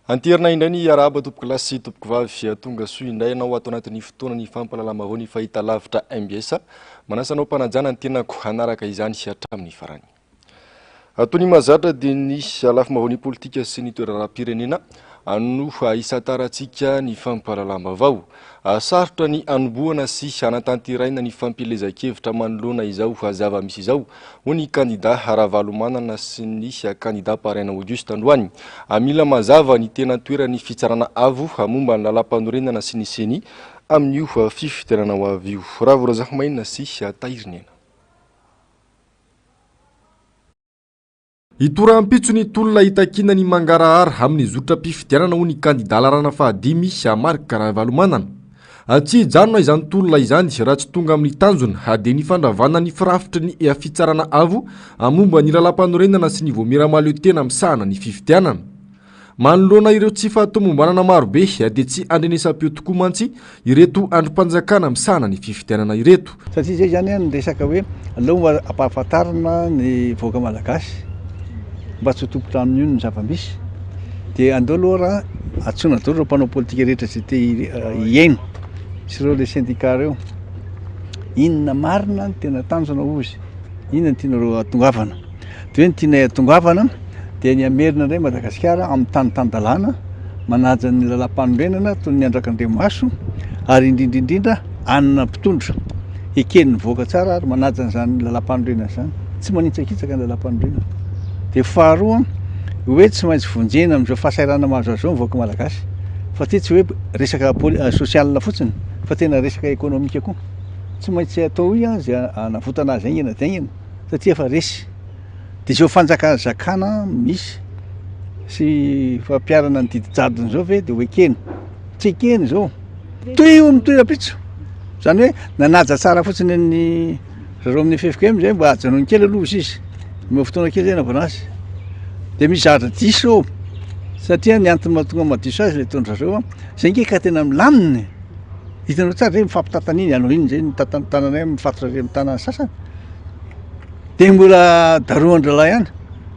Antirina indray ny araba tompoko lahy sy tompoko vavy tonga soa indray ianao ato anatin'ny fotoana ny fampalalama avao ny fahita lavitra MBS manasanao mpanajana ny tenako hanaraka izany hatramin'ny farany. Toy ny mahazatra dia nisy lafim-baovao ny politika sy ny toeram-pirenena no isataratsika ny fampalalama avao. Sarotra ny anombohana sy hanatanteraina ny fampilezan-kevitra manoloana izao zava-misy izao ho ny kandida Ravalomanana sy ny kandida Parena Auguste Androany. Mila mazava ny tena toerany fitsarana avo momba ny lalam-panorenana sy ny seny amin'io fifitenana ho avy io. Ravorazahomaina sy Tahirinena. Itoram-pitso ny tolona itakina ny mangarahara amin'ny zotra-pifidianana ho ny kandida larana fahadimy Marc Ravalomanana. Tsy hijanona izany tolona izany raha tsy tonga amin'ny tanjona dia ny fandravana ny firafitry ny fitsarana avo momba ny lalam-panorenana sy ny voamiramaleo tena misahana ny fifidianana. Manoloana ireo tsy fahatomombanana marobe dia tsy andrenesam-peo tokoa mantsy ireto androm-panjakana misahana ny fifidianana ireto. Satria zay zany ny resaka hoe aleo ampahafantarana ny voaka malagasy mba tsy topotra amin'io ny zava-misy dia andeo aloha raha atsona daholo ireo mpanao politika rehetra sy te hiaino sy ireo le syndicat reo, inona marina ny tena tanjona ozy, inona ny tianareo atongavana. Dia hoe ny tianay atongavana dia ny amerina indray Madagasikara amin'ny tany-tany-dalàna manaja ny lalam-panorenana toy ny Andrakandriamaso ary indrindrindrindra anana mpitondra ekeny ny voaka tsara ary manaja n'izany lalam-panorenana izany, tsy manitsakitsaka ny lalam-panorenana. Dia faharoa hoe tsy maintsy vonjena amin'izao fahasairana mahazo azy zao mivoaka malagasy, fa ty tsy hoe resaka sosialina fotsiny fa tena resaka ekonomika koa. Tsy maintsy atao io zay anavotana azy aingana dia aingana satria efa resy. Dia izao fanjakana misy sy fampiarana ny didi-jadony zao ve dia ho ekeny, tsy ekeny zao toy io amin'ny toeram-pitso. Zany hoe nanaja tsara fotsiny ny zareo amin'ny FFKM zay mba hajanony kely aloha izy mba fotoana kely zay navana azy. Dia misy zavatra diso satria ny antony mahatonga madiso azy le taondrareo zay ngeka tena milaminy. Hitanao tsara zay mifampitantaniny anao iny zay ny tananay mifatotra amin'ny tanana sasany. Dia mbola daroan-dralahy ihany.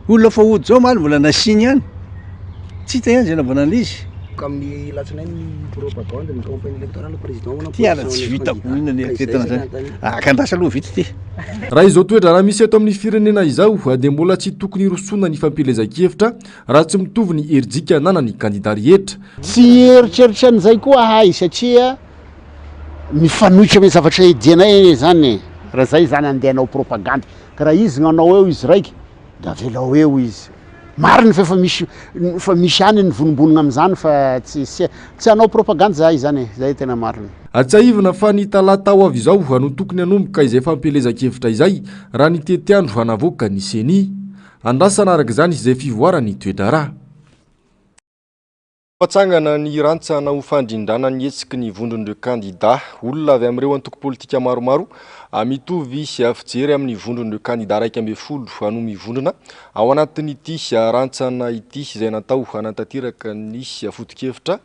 Olona fa hody zao maly mbola nasiny ihany. Tsy hita ihany zay navana an'izy. Amin'ny latsinainy propagande ny campagne électorale président tiara tsy vita inona ny eritreretana zany. Akandrasa aloha vita ty. Raha izao toetra raha misy eto amin'ny firenena izao dia mbola tsy tokony rosoana ny fampilezan-kevitra raha tsy mitovy ny herijika ananany kandida rehetra. Tsy eritreritra an'izay koa ahay satria mifanohitra amin'ny zavatra hidianay zany. Raha zay zany andehanao propagande ka raha izy nanao eo izy raiky da avelao eo izy. Marina fa misy any ny vonombonina amin'izany fa tsy hanao propagande zahay zany, zay tena marina. Atsaivina fa ny talata ho avy izao no tokony hanomboka izay fampilezan-kevitra izay raha ny tetiandro hanavoaka ny seny. Andrasana araka izany izay fivoarany toe-draharaha. Fatsangana ny rantsana ho fandrindrana ny hetsiky ny vondron'ireo kandida olona avy amin'ireo antoko politika maromaro mitovy fijery amin'ny vondron'ireo kandida 12 no mivondrona ao anatin'ity rantsana ity izay natao hanatanteraka ny foto-kevitra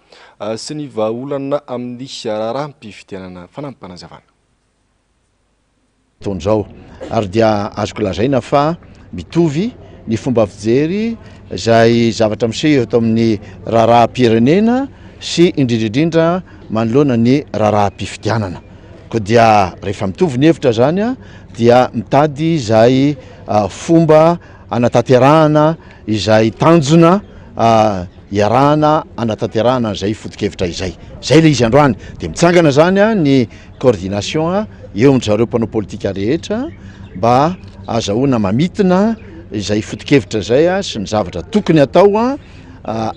sy ny vahaolana amin'ny raharaham-pifidianana fanampanazavana. Taon'izao ary dia azoko lazaina fa mitovy ny fomba fijery izay zavatra miseho eto amin'ny raharaham-pirenena sy indrindrindrindra manoloana ny raharaham-pifidianana. Koa dia rehefa mitovy ny hevitra zany dia mitady izay fomba anatanterahana izay tanjona iarahana anatanterahana izay foto-kevitra izay. Zay le izy androany dia mitsangana zany ny coordination eo amin'izareo mpanao politika rehetra mba azahoana mamitina izay foto-kevitra zay sy ny zavatra tokony atao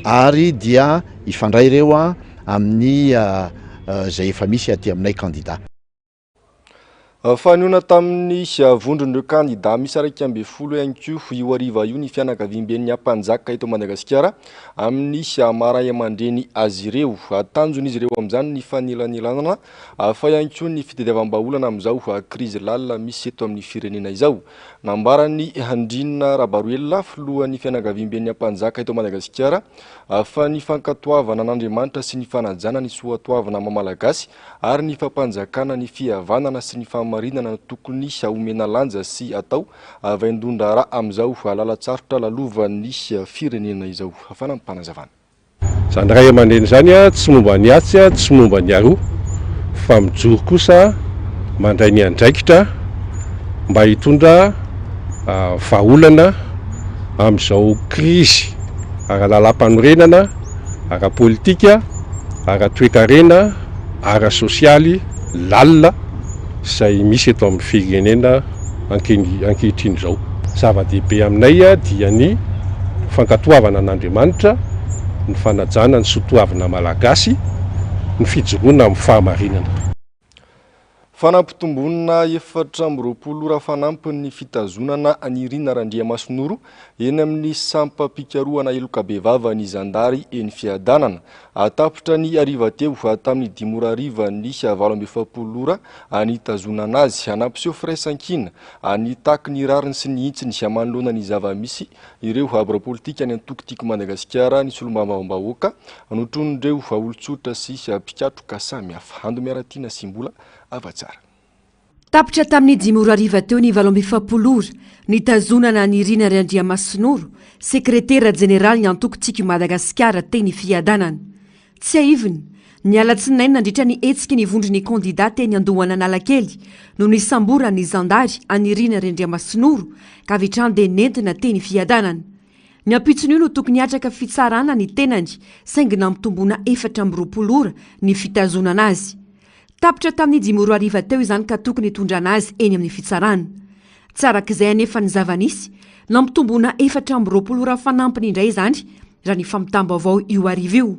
ary dia ifandray ireo amin'ny izay efa misy aty aminay kandida. Fanoina tamin'ny vondron'ireo kandida misy 12 ihany koa io hariva io ny fianakaviam-ben'ny mpanjaka eto Madagasikara amin'ny maray aman-dreny azy ireo. Tanjon'izy ireo amin'izany ny fanelanelanana fa ihany koa ny fitadiavam-baolana amin'izao krizy lalina misy eto amin'ny firenena izao. Nambarany Andrinina Rabaruela filohan'ny fianakaviam-ben'ny mpanjaka eto Madagasikara fa ny fankatoavana n'Andriamanitra sy ny fanajana ny soatoavana mamalagasy ary ny fampanjakana ny fihavanana sy ny marinana tokony omena lanja sy atao vaindondrara amin'izao lalatsarotra lalovan'ny firenena izao fanampanazavana. Zany ray aman-dreny zany a tsy momba ny atsy a tsy momba ny aroa fa mijoro kosa mandray ny andraikitra mba hitondra vahaolana amin'izao crise ara-lalam-panorenana, ara-politika, ara-toekarena, ara-sosialy lalina izay misy eto amin'ny firenena ankehitriny izao. Zava-dehibe aminay a dia ny fankatoavana an'Andriamanitra, ny fanajana ny soatoavana malagasy, ny fijoroana amin'ny fahamarinana. Fanampitomboana 420 ora fanampin'ny fitazonana anirina Randriamasinoro eny amin'ny sampam-pikarohana Elokabevava ny Zandary eny Fiadanana. Atapitra ny ariva teo tamin'ny 5 ora ariva ny 27 ora anitazonana azy. Anampiseho firaisankina anitaky ny rariny sy ny hitsiny sy amanoloana ny zava-misy ireo habra politika any Antokotiko Madagasikara ny solombavambahoaka notrondreo vaolotsotra sy mpikatroka samihafa. Ando miaratina simbola avatsara. Tapitra tamin'ny 5 ora ariva teo ny 27 ora nitazonana ny Irina Randriamasinoro, sekretera jeneraly ny Antokotiko Madagasikara teny Fiadanana. Tsy aiviny, ny alatsinainy nandritra ny etsika ny vondry ny kandida teny Andohan'Analakely no nisambora ny Zandary any Irina Randriamasinoro ka vitrany dia nentina teny Fiadanana. Ny ampitson'io no tokony hatraka fitsarana ny tenany saingy nampitomboana 420 ora ny fitazonana azy. Tapitra tamin'ny 5 ora ariva teo izany ka tokony hitondrana azy eny amin'ny fitsarana. Tsarak'izay anefa ny zava-nisy, nampitomboana 420 ora fanampiny indray izany raha ny famitambavao io ariva io.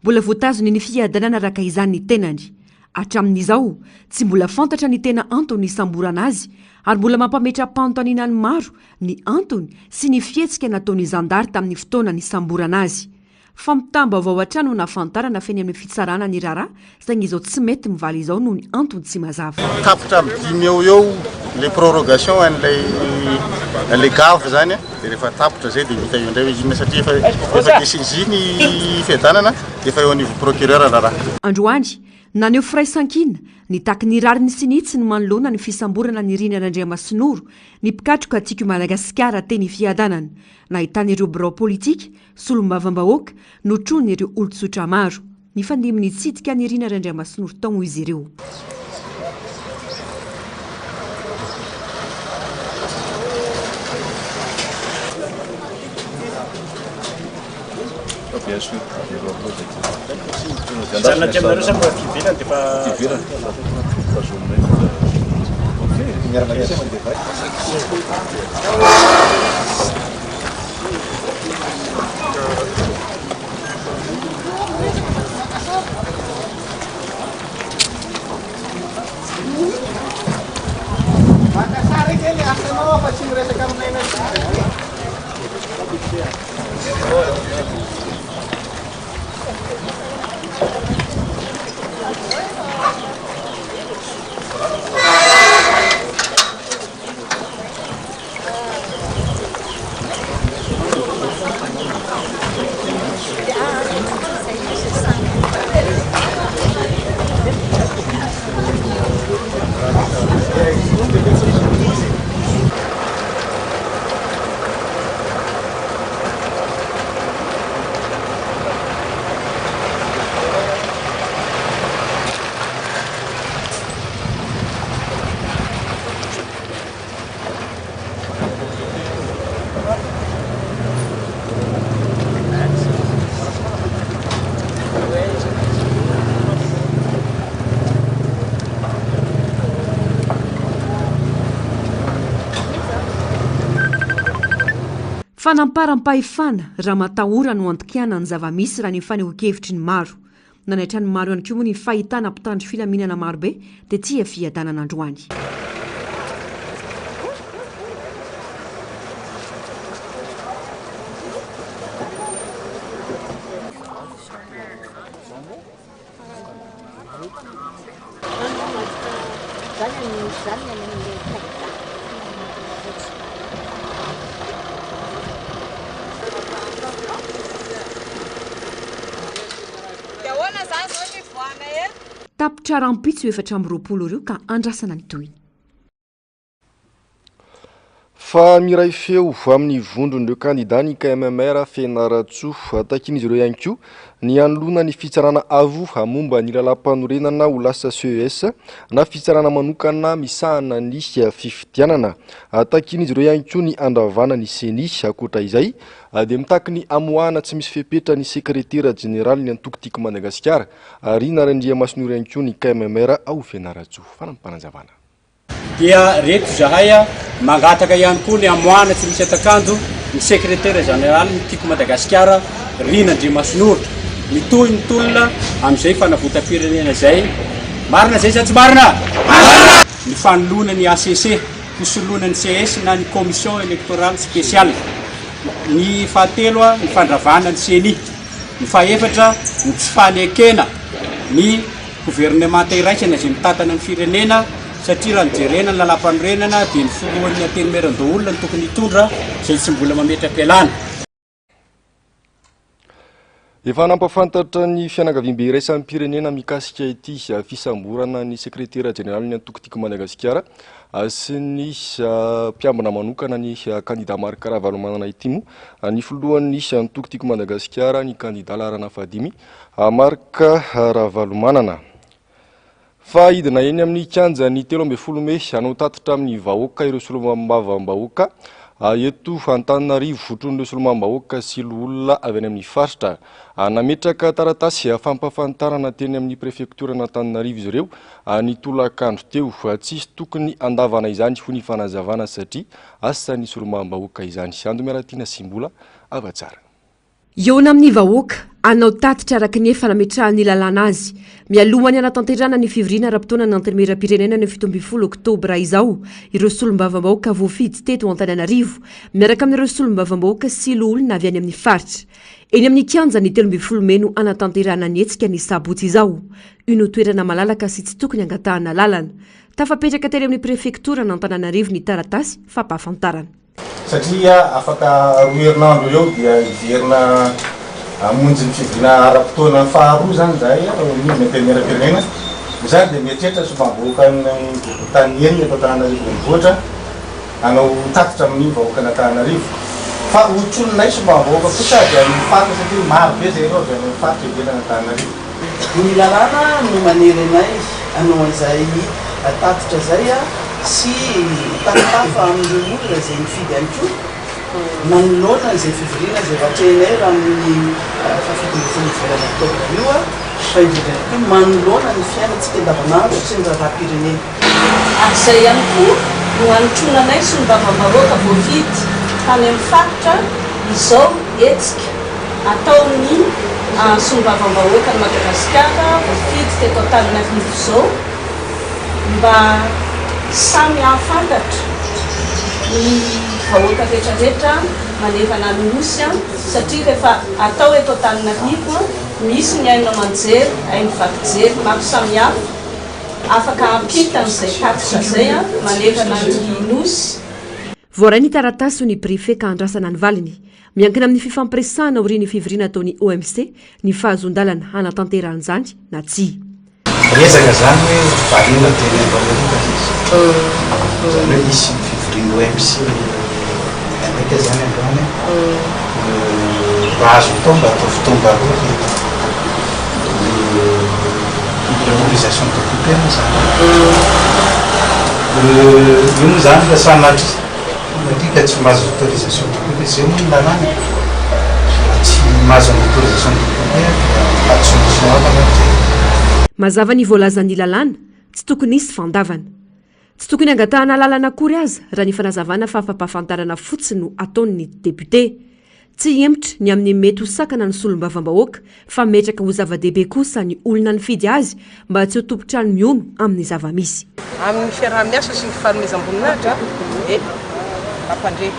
Mbola voatazony ny Fiadanana araka izany ny tenany. Hatramin'izao, tsy mbola fantatra ny tena antony isamborana azy, ary mbola mampametra-panontaniana ny maro ny antony sy ny fihetsika nataony Zandary tamin'ny fotoana nisamborana azy. Fa mitambavao hatrany nafantarana feny amin'ny fitsarana ny rara, saingy izao tsy mety mivaly izao noho ny antony tsy mazava. Tapitra amin'ny 5 eo le prorogation an'ilay gave zany dia rehefa tapitra zay dia vita eo indray inona satria efa décision ny Fiadanana dia efa eo anivon'ny procureur rara. Androany naneho firaisankina nitaky ny rariny sy ny hitsiny manoloana ny fisamborana ny Irina Randriamasinoro ny mpikatroka Tiko Madagasikara teny Fiadanana. Nahitany ireo birao politika, solombavambahoaka, notrony ireo olon-tsotra maro. Ny fandiminy tsitika ny Irina Randriamasinoro tao izy ireo. Fanamparampahefana raha matahora no antokiana ny zava-misy raha ny fanehoan-kevitry ny maro. Nanaitra ny maro ihany koa moa ny fahitana mpitandro filaminana marobe dia tia Fiadanana androany. Tapitra rampitso 420 io ka andrasana ny toy. fa miray feo amin'ny vondron'ireo kandida ny KMMR Fianaratsoa takin'izy ireo ihany koa ny anoloana ny fitsarana avo momba ny lalam-panorenana ho lasa CES na fitsarana manokana misahana ny fifidianana. Takin'izy ireo ihany koa ny andravana ny seni akoatra izay dia mitaky ny amoahana tsy misy fepetra ny sekretera jeneraly ny antokotiko Madagasikara ary narandriamasin'io ihany koa ny KMMR ao Fianaratsoa. Fanampanazavana. Dia reto zahay mangataka ihany koa ny amoahana tsy misy atakando ny sekretera jeneraly ny tiko Madagasikara Rinandriamasinoro mitohy ny tolona amin'izay fanavotam-pirenena zay. Marina zay sa tsy marina? Ny fanoloana ny ACC fosoloana ny CS na ny commission électorale spéciale. Ny fahatelo ny fandravana ny CENI. Ny fahaefatra ny tsy fanekena ny gouvernemanta iraikana izay mitatana ny firenena satria raha nijerena ny lalam-panorenana dia ny folohan'ny antenimieran-doolona ny tokony hitondra izay tsy mbola mametraka ialana. Efa nampafantatra ny fianakaviam-be iray samy pirenena mikasika ity fisamborana ny sekretera jeneraly ny antokotiko Madagasikara sy ny mpiambina manokana ny kandida Marc Ravalomanana ity moa ny filohan'ny antokotiko Madagasikara ny kandida Larana Fadimy Marc Ravalomanana. Fa idina eny amin'ny kianja ny 13 Mey anao tatitra amin'ny vahoaka ireo solombavam-bahoaka eto Antananarivo fotron'ireo solombavam-bahoaka sy olona avy any amin'ny faritra nametraka taratasy fampafantarana teny amin'ny prefektora Antananarivo izy ireo ny tolakandro teo tsisy tokony andavana izany ho ny fanazavana satria asa ny solombavam-bahoaka izany. Andomiaratiana Simbola avatsara. Eo amin'ny vahoaka anao tatitra araka ny efa nametrahany lalàna azy mialohany anatanterana ny fivoriana ara-potoana ny antenimieram-pirenena ny 17 Oktobra izao ireo solombavam-bahoaka voafidy teto Antananarivo miaraka amin'ireo solombavam-bahoaka sy olona avy any amin'ny faritra. Eny amin'ny kianja ny 13 Mey no anatanterana ny hetsika ny sabotsy izao ino toerana malalaka sy tsy tokony angatahana lalana. Tafapetraka teny amin'ny prefektora Antananarivo ny taratasy fampahafantarana. Satria afaka roerinandro eo dia iverina amonjy ny fivoriana ara-potoana faharoa zany zay amin'ny antenimieram-pirenena. Izany dia mieritreritra solombavam-bahoaka amin'ny tany enina eto Antananarivo renivohitra anao tatitra amin'ny vahoaka Antananarivo. Fa otrononay solombavam-bahoaka kosa dia amin'ny faritra satria maro be zay ireo avy amin'ny faritra ivelany Antananarivo. Ny lalàna no manery anay anao izay tatitra zay sy tafatafa amin'ireo olona izay mifidy ihany koa manoloana izay fivoriana izay vatrenay raha amin'ny fahafiton'ny volana Oktobra io fa indrindra ihany koa manoloana ny fiainantsika andavanandro sy ny raharaham-pirenena. Ary izay ihany koa no anontronanay solombavam-bahoaka voafidy tany amin'ny faritra izao hetsika ataon'ny solombavam-bahoaka ny Madagasikara voafidy teto Antananarivo izao mba samy hahafantatra ny vahoaka rehetrarehetra manevana ny nosy satria rehefa atao eto Antananarivo misy ny haino manjery haino vakijery maro samihafa afaka ampitan'izay tatitra zay manevana ny nosy. Voaray ny taratasy ny prefet andrasana ny valiny miankina amin'ny fifampiresahana aorian'ny fivoriana ataon'ny OMC ny fahazondalana hanatanteran'izany na tsy. Resaka zany hoe valina teny vahoaka zany hoe isy fivoriana OMC ndraika zany androany raha azo atao mba atao fotoam-baroa ny autorisation de couper zany io moa zany fa sanatry atika tsy mahazo autorisation de couper zay moa ny lalàna tsy mahazo autorisation de couper aty solution hafa anaty. Mazava ny voalazan'ny lalàna tsy tokony isy fandavana. Tsy tokony angatahana lalana akory aza raha ny fanazavana fa fampahafantarana fotsiny no ataon'ny député. Tsy hemitra ny amin'ny mety ho sakana ny solombavam-bahoaka fa metraka ho zava-dehibe kosa ny olona nifidy azy mba tsy ho tompotrano miono amin'ny zava-misy. Amin'ny fiaraha-miasa sy ny fanomezam-boninahitra ampandre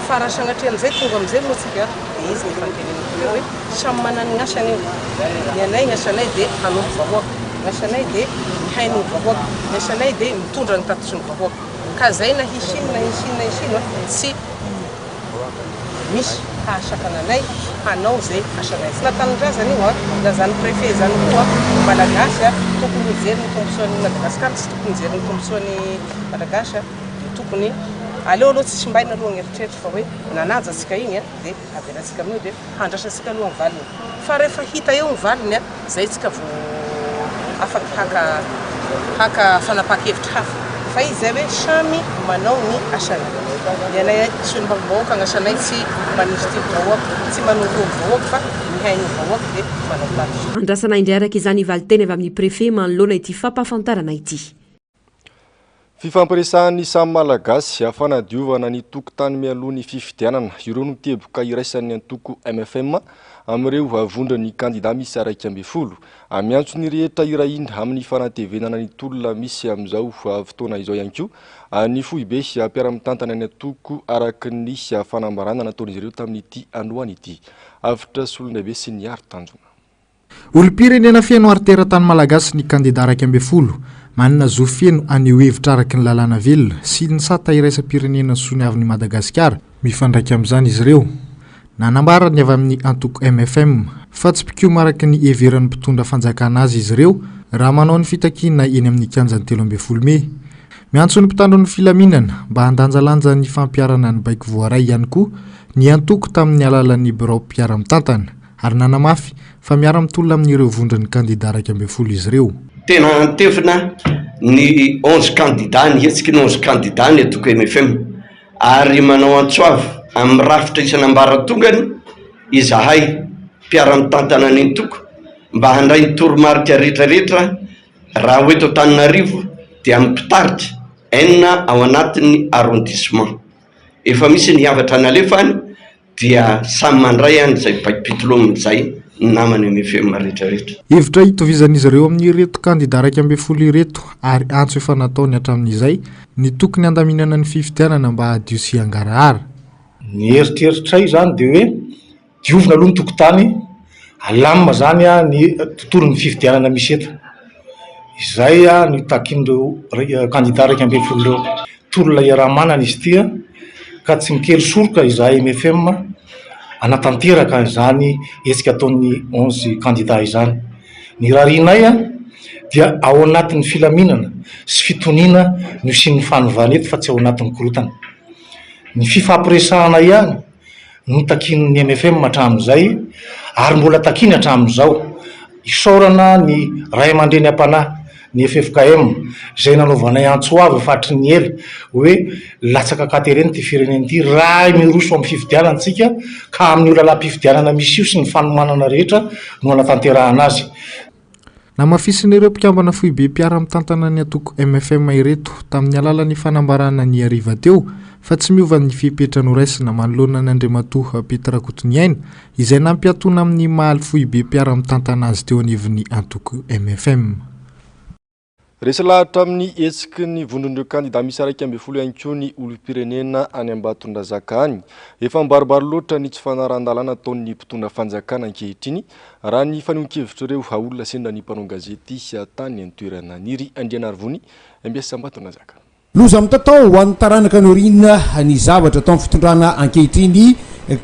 farasanatrehan'izay tonga amin'izay moatsika dia izy ny fantenenako hoe samy manana ny asany io. Ny anay ny asanay dia hanompo vahoaka, ny asanay dia mihaino ny vahoaka, ny asanay dia mitondra ny tatitry ny vahoaka. Ka zay na hisino tsy misy hahasakana anay hanao zay asanay. Tsy natanin-drazana io lazan'ny préfet zany koa malagasy tokony hijery ny tombosoan'ny Madagasikara, tsy tokony hijery ny tombosoan'ny malagasy dia tokony aleo aloha tsisy mbaina aloha eritreritra fa hoe nanaja antsika igny a dia averatsika amin'io dia handrasansika aloha ny valiny fa rehefa hita eo ny valiny a zay tsika vo afaky haka fanapakevitra hafa fa izy zay hoe samy manao ny asany ianay solombavam-bahoaka agnasanay tsy manisy ty vahoaka tsy manoro ny vahoaka fa mihainy ny vahoaka dia manao platy andrasana indray araka izany valiteny avy amin'ny préfet manoloana ity fampahafantarana ity fifampiresahan'ny samy malagasy afanadiovana ny tokotany mialoha ny fifidianana ireo no teboka iraisan'ny antoko MFM amin'ireo avondra ny kandida misy 120 amiantso ny rehetra iraina amin'ny fanatevenana ny tolona misy amin'izao fotoana izao ihany koa ny foibe ampiara-mitantana ny antoko araky ny fanambarana nataon'izy ireo tamin'ity androany ity avitra solondehibe sy ny ary tanjona olo-pirenena feno ariteratany malagasy ny kandida 120 manana zo feno aneo hevitra araky ny lalàna velona sy ny sata iraisam-pirenena sony avy ny Madagasikara mifandraiky amin'izany izy ireo nanambarany avy amin'ny antoko MFM fa tsy pikioma araky ny heveran'ny mpitondra fanjakana azy izy ireo raha manao ny fitakina eny amin'ny kianjan'ny 13 Mey miantso ny mpitandro ny filaminana mba handanjalanja ny fampiarana ny baiko voaray ihany koa ny antoko tamin'ny alalan'ny birao mpiara-mitantana ary nanamafy fa miara-mitolona amin'ireo vondran'ny kandida 120 izy ireo tena antevina ny 11 kandida ny hetsika ny 11 kandida ny atoko MFM ary manao antsoavy amin'ny rafitra isan'ambaratongany izahay mpiara-mitantana ny toko mba handray ny toromarika rehetrarehetra raha hoe eto Antananarivo dia ampitaritra enina ao anatin'ny arrondissement efa misy ny havatra nalefany dia samy mandray an'izay baikipitolomizay namany MFM rehetrarehetra hevitra itovizan'izy ireo amin'ny reto kandida 120 ireto ary antso efa nataony hatramin'izay ny tokony handaminana ny fifidianana mba hadio sy hangarahara ny eritreritray zany dia hoe diovina aloha ny tokotany alamina zany ny tontolon'ny fifidianana misy eto izay ny takin'ireo kandida 120 ireo tolona iaraha-manana izy ity ka tsy mikely soroka izahay MFM anatanteraka izany hetsika ataon'ny 11 kandida izany ny rarinay dia ao anatin'ny filaminana sy fitoniana ny sy ny fanovana eto fa tsy ao anatin'ny korotana ny fifampiresahana ihany no takin'ny MFM hatramin'izay ary mbola takiny hatramin'izao isaorana ny ray aman-dreny am-panahy ny FFKM izay nanaovanay antsoavy fatry ny ela hoe latsaka katereny ty firenena ity raha miroso amin'ny fifidianantsika ka amin'ny olalam-pifidianana misy io sy ny fanomanana rehetra no anatanterahana azy namafisin'ireo mpikambana foibe mpiara-mitantana ny atoko MFM ireto tamin'ny alalan'ny fanambarana ny ariva teo fa tsy miova ny fipetra noraisina manoloana ny Andriamatoa Petra Kotoniaina izay nampiatona amin'ny mahaly foibe mpiara-mitantana azy teo anivon'ny antoko MFM resy lahatra amin'ny hetsiky ny vondron'ireo kandida misy 120 ihany koa ny olo-pirenena any Ambatondrazaka any efa mibaribary loatra ny tsy fanaran-dalàna ataon'ny mpitondra fanjakana ankehitriny raha ny fanehoan-kevitra ireo haolona sendra ny mpanao gazety sy tany antoerana niry Andrianarivony MBS Ambatondrazaka loza mitatao ho an'ny taranaka norina ny zavatra atao amin'ny fitondrana ankehitriny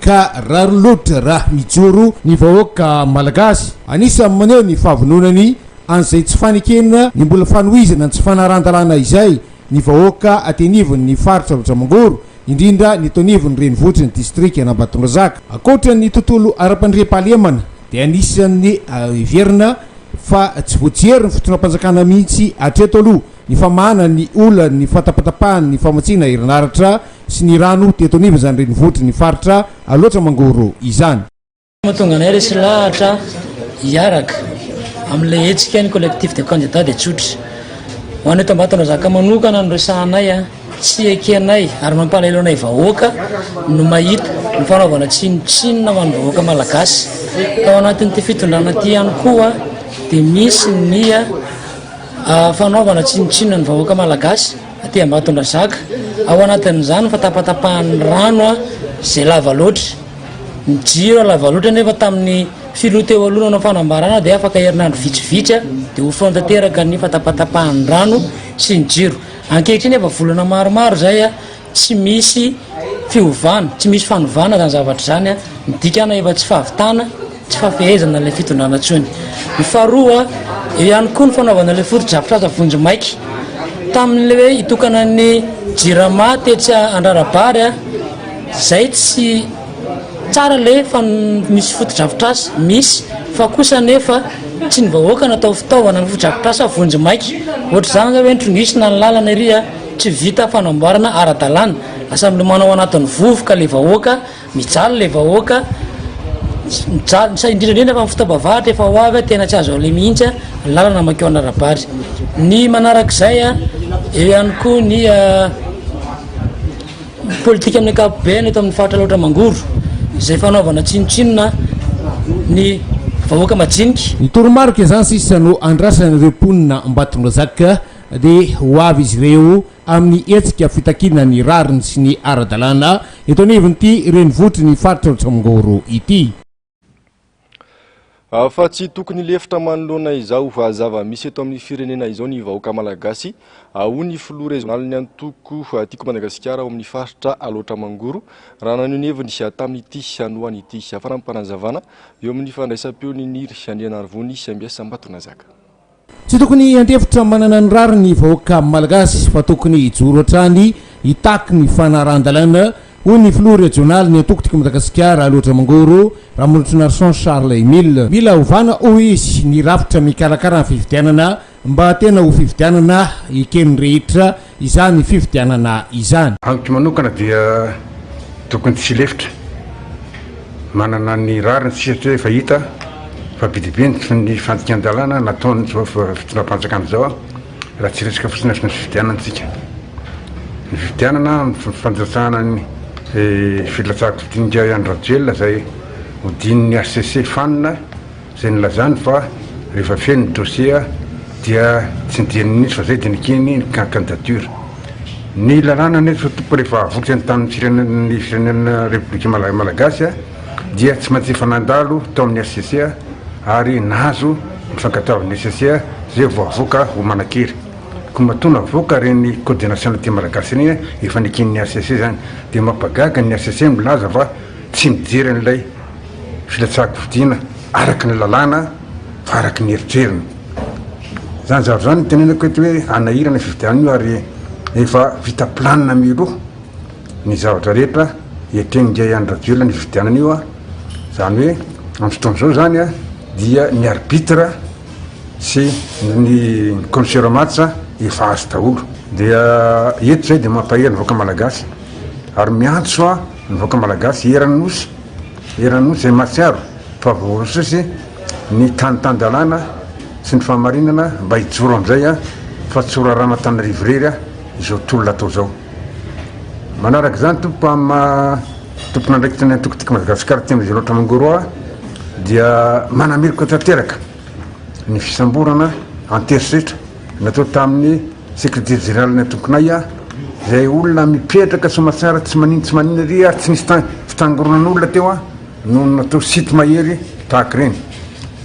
ka rary loatra raha mijoro ny vahoaka malagasy anisany maneho ny fahavononany an'izay tsy fanekenina ny mbola fanohizana ny tsy fanaran-dalàna izay ny vahoaka atenivony ny faritra Bajamangoro indrindra ny tonivony renivohitra ny distrikt Ambatondrazaka akoatra ny tontolo ara-pandriam-pahalemana dia anisan'ny heverina fa tsy voajery ny fitondram-panjakana mihitsy hatreto aloha ny famahana ny olana ny fatapatapahany ny famatsiana herinaratra sy ny rano teto anivony zany renivohitra ny faritra loatra Mangoro izany mahatonga anay resy lahatra hiaraka amin'ilay hetsika ny collectif de candidat de tsotra ho an'eto Ambatondrazaka manokana ny resahanay tsy ekenay ary mampalahelo anay vahoaka no mahita ny fanaovana tsinotsinona ho an'ny vahoaka malagasy ao anatin'ity fitondrana ty ihany koa dia misy ny fanaovana tsinotsinona ny vahoaka malagasy aty Ambatondrazaka ao anatin'izany fatapatapahan'ny rano zay lava loatra ny jiro lava loatra nefa tamin'ny filoteo alohanao fanambarana dia afaka herinandro vitsivitsy dia ho fantanteraka ny fatapatapahan'ny rano sy ny jiro ankehitriny efa volana maromaro zay tsy misy fiovana tsy misy fanovana zany zavatra zany midikana efa tsy fahavitana tsy fafehezana ilay fitondrana tsony ny faharoa eo ihany koa ny fanaovana ilay foto-drafitrasa vonjy maiky tamin'ilay hoe hitokana ny jirama tetsy andrarabary a zay tsy tsara le fa misy fotodrafitrasa misy fa kosa nefa tsy ny vahoaka natao fitaovana ny fotodrafitrasa vonjy maiky ohatra zany zao hoe nitrongisina ny lalana iry a tsy vita fanamboarana ara-dalàna lasa amle manao anatin'ny vovoka le vahoaka mijaly le vahoaka indrindrandrindra fa fitobavahatra efa ho avy tena tsy azo ale mihitsy ny lalana makeo anarabary ny manarak'izay a eo ihany koa ny politika amin'ny ankapobeny eto amin'ny faritra loatra mangoro izay fanaovana tsinotsinona ny vahoaka majinika ny toromarika zany sisa no andrasana ireo mponina Ambatondrazaka dia ho avy izy ireo amin'ny hetsika fitakina ny rariny sy ny ara-dalàna eto anivony ity renivohitry ny faritra Tsamongoro ity. Fa tsy tokony lefitra manoloana izao zava-misy eto amin'ny firenena izao ny vahoaka malagasy ho ny filoha régional ny antoko tiako Madagasikara ao amin'ny faritra Loatra Mangoro raha nanio ny heviny tamin'ity anoany ity farampanazavana eo amin'ny fandraisam-peony ny Andrianarivony Ambiasa Ambatondrazaka. Tsy tokony andefitra manana ny rariny vahoaka malagasy fa tokony hijoro hatrany hitaky ny fanaran-dalàna hoy ny filoha régional ny antoko tiako Madagasikara Loatra Mangoro raha monitry Narson Charles Emile mila ovana hoy izy ny rafitra mikarakara ny fifidianana mba tena ho fifidianana ikeny rehetra izany fifidianana izany. Amiko manokana dia tokony tsy lefitra manana ny rariny sisatra efa hita fa bidibe ny fandikan-dalàna nataony fitondram-panjakana zao raha tsy resaka fotsiny ny fifidianantsika ny fifidianana fanjasana ny filatsako fidinika André Rajoelina zay hodin'ny HCC fanina zay nilazany fa rehefa feno ny dossier dia tsy nidiany nisy fa zay dia nikiny candidature ny lalàna nefa tompo rehefa avokatra ny tamin'ny firenena République Malagasy dia tsy maintsy efa nandalo tao amin'ny HCC ary nahazo mifankataovan'ny HCC zay vao avoaka ho manakiry komatona avoaka reny coordination ty malagasy reny efa nikin'ny HCC zany dia mampagaga ny HCC milaza fa tsy mijery an'ilay filatsako fidiana araky ny lalàna fa araky ny eritreriny zany zavatra zany tenenako eto hoe anahirana fifidianana io ary efa vita planina miroa ny zavatra rehetra etreny ndray Rajoelina ny fifidianana io zany hoe amin'ny fotoan'izao zany dia ny arbitre sy ny commissaire matsa efa azo daholo dia eto zay dia mampahery ny vahoaka malagasy ary miantso ny vahoaka malagasy eranosy zay matsiaro fa voasosy ny tany-dalàna sy ny fahamarinana mba hijoro amizay fa tsy horarana tany rivorery izao tolona atao zao manaraka zany tompona ndraiky tany antoko tiako Madagasikara ty amin'izay Loatra Mangoro dia manamerika tanteraka ny fisamborana anterisetra natao tamin'ny secrétaire général ny antokonay zay olona mipetraka somatsara tsy manino ry ary tsy nisy fitangoronan'olona teo no natao sity mahery tahaka reny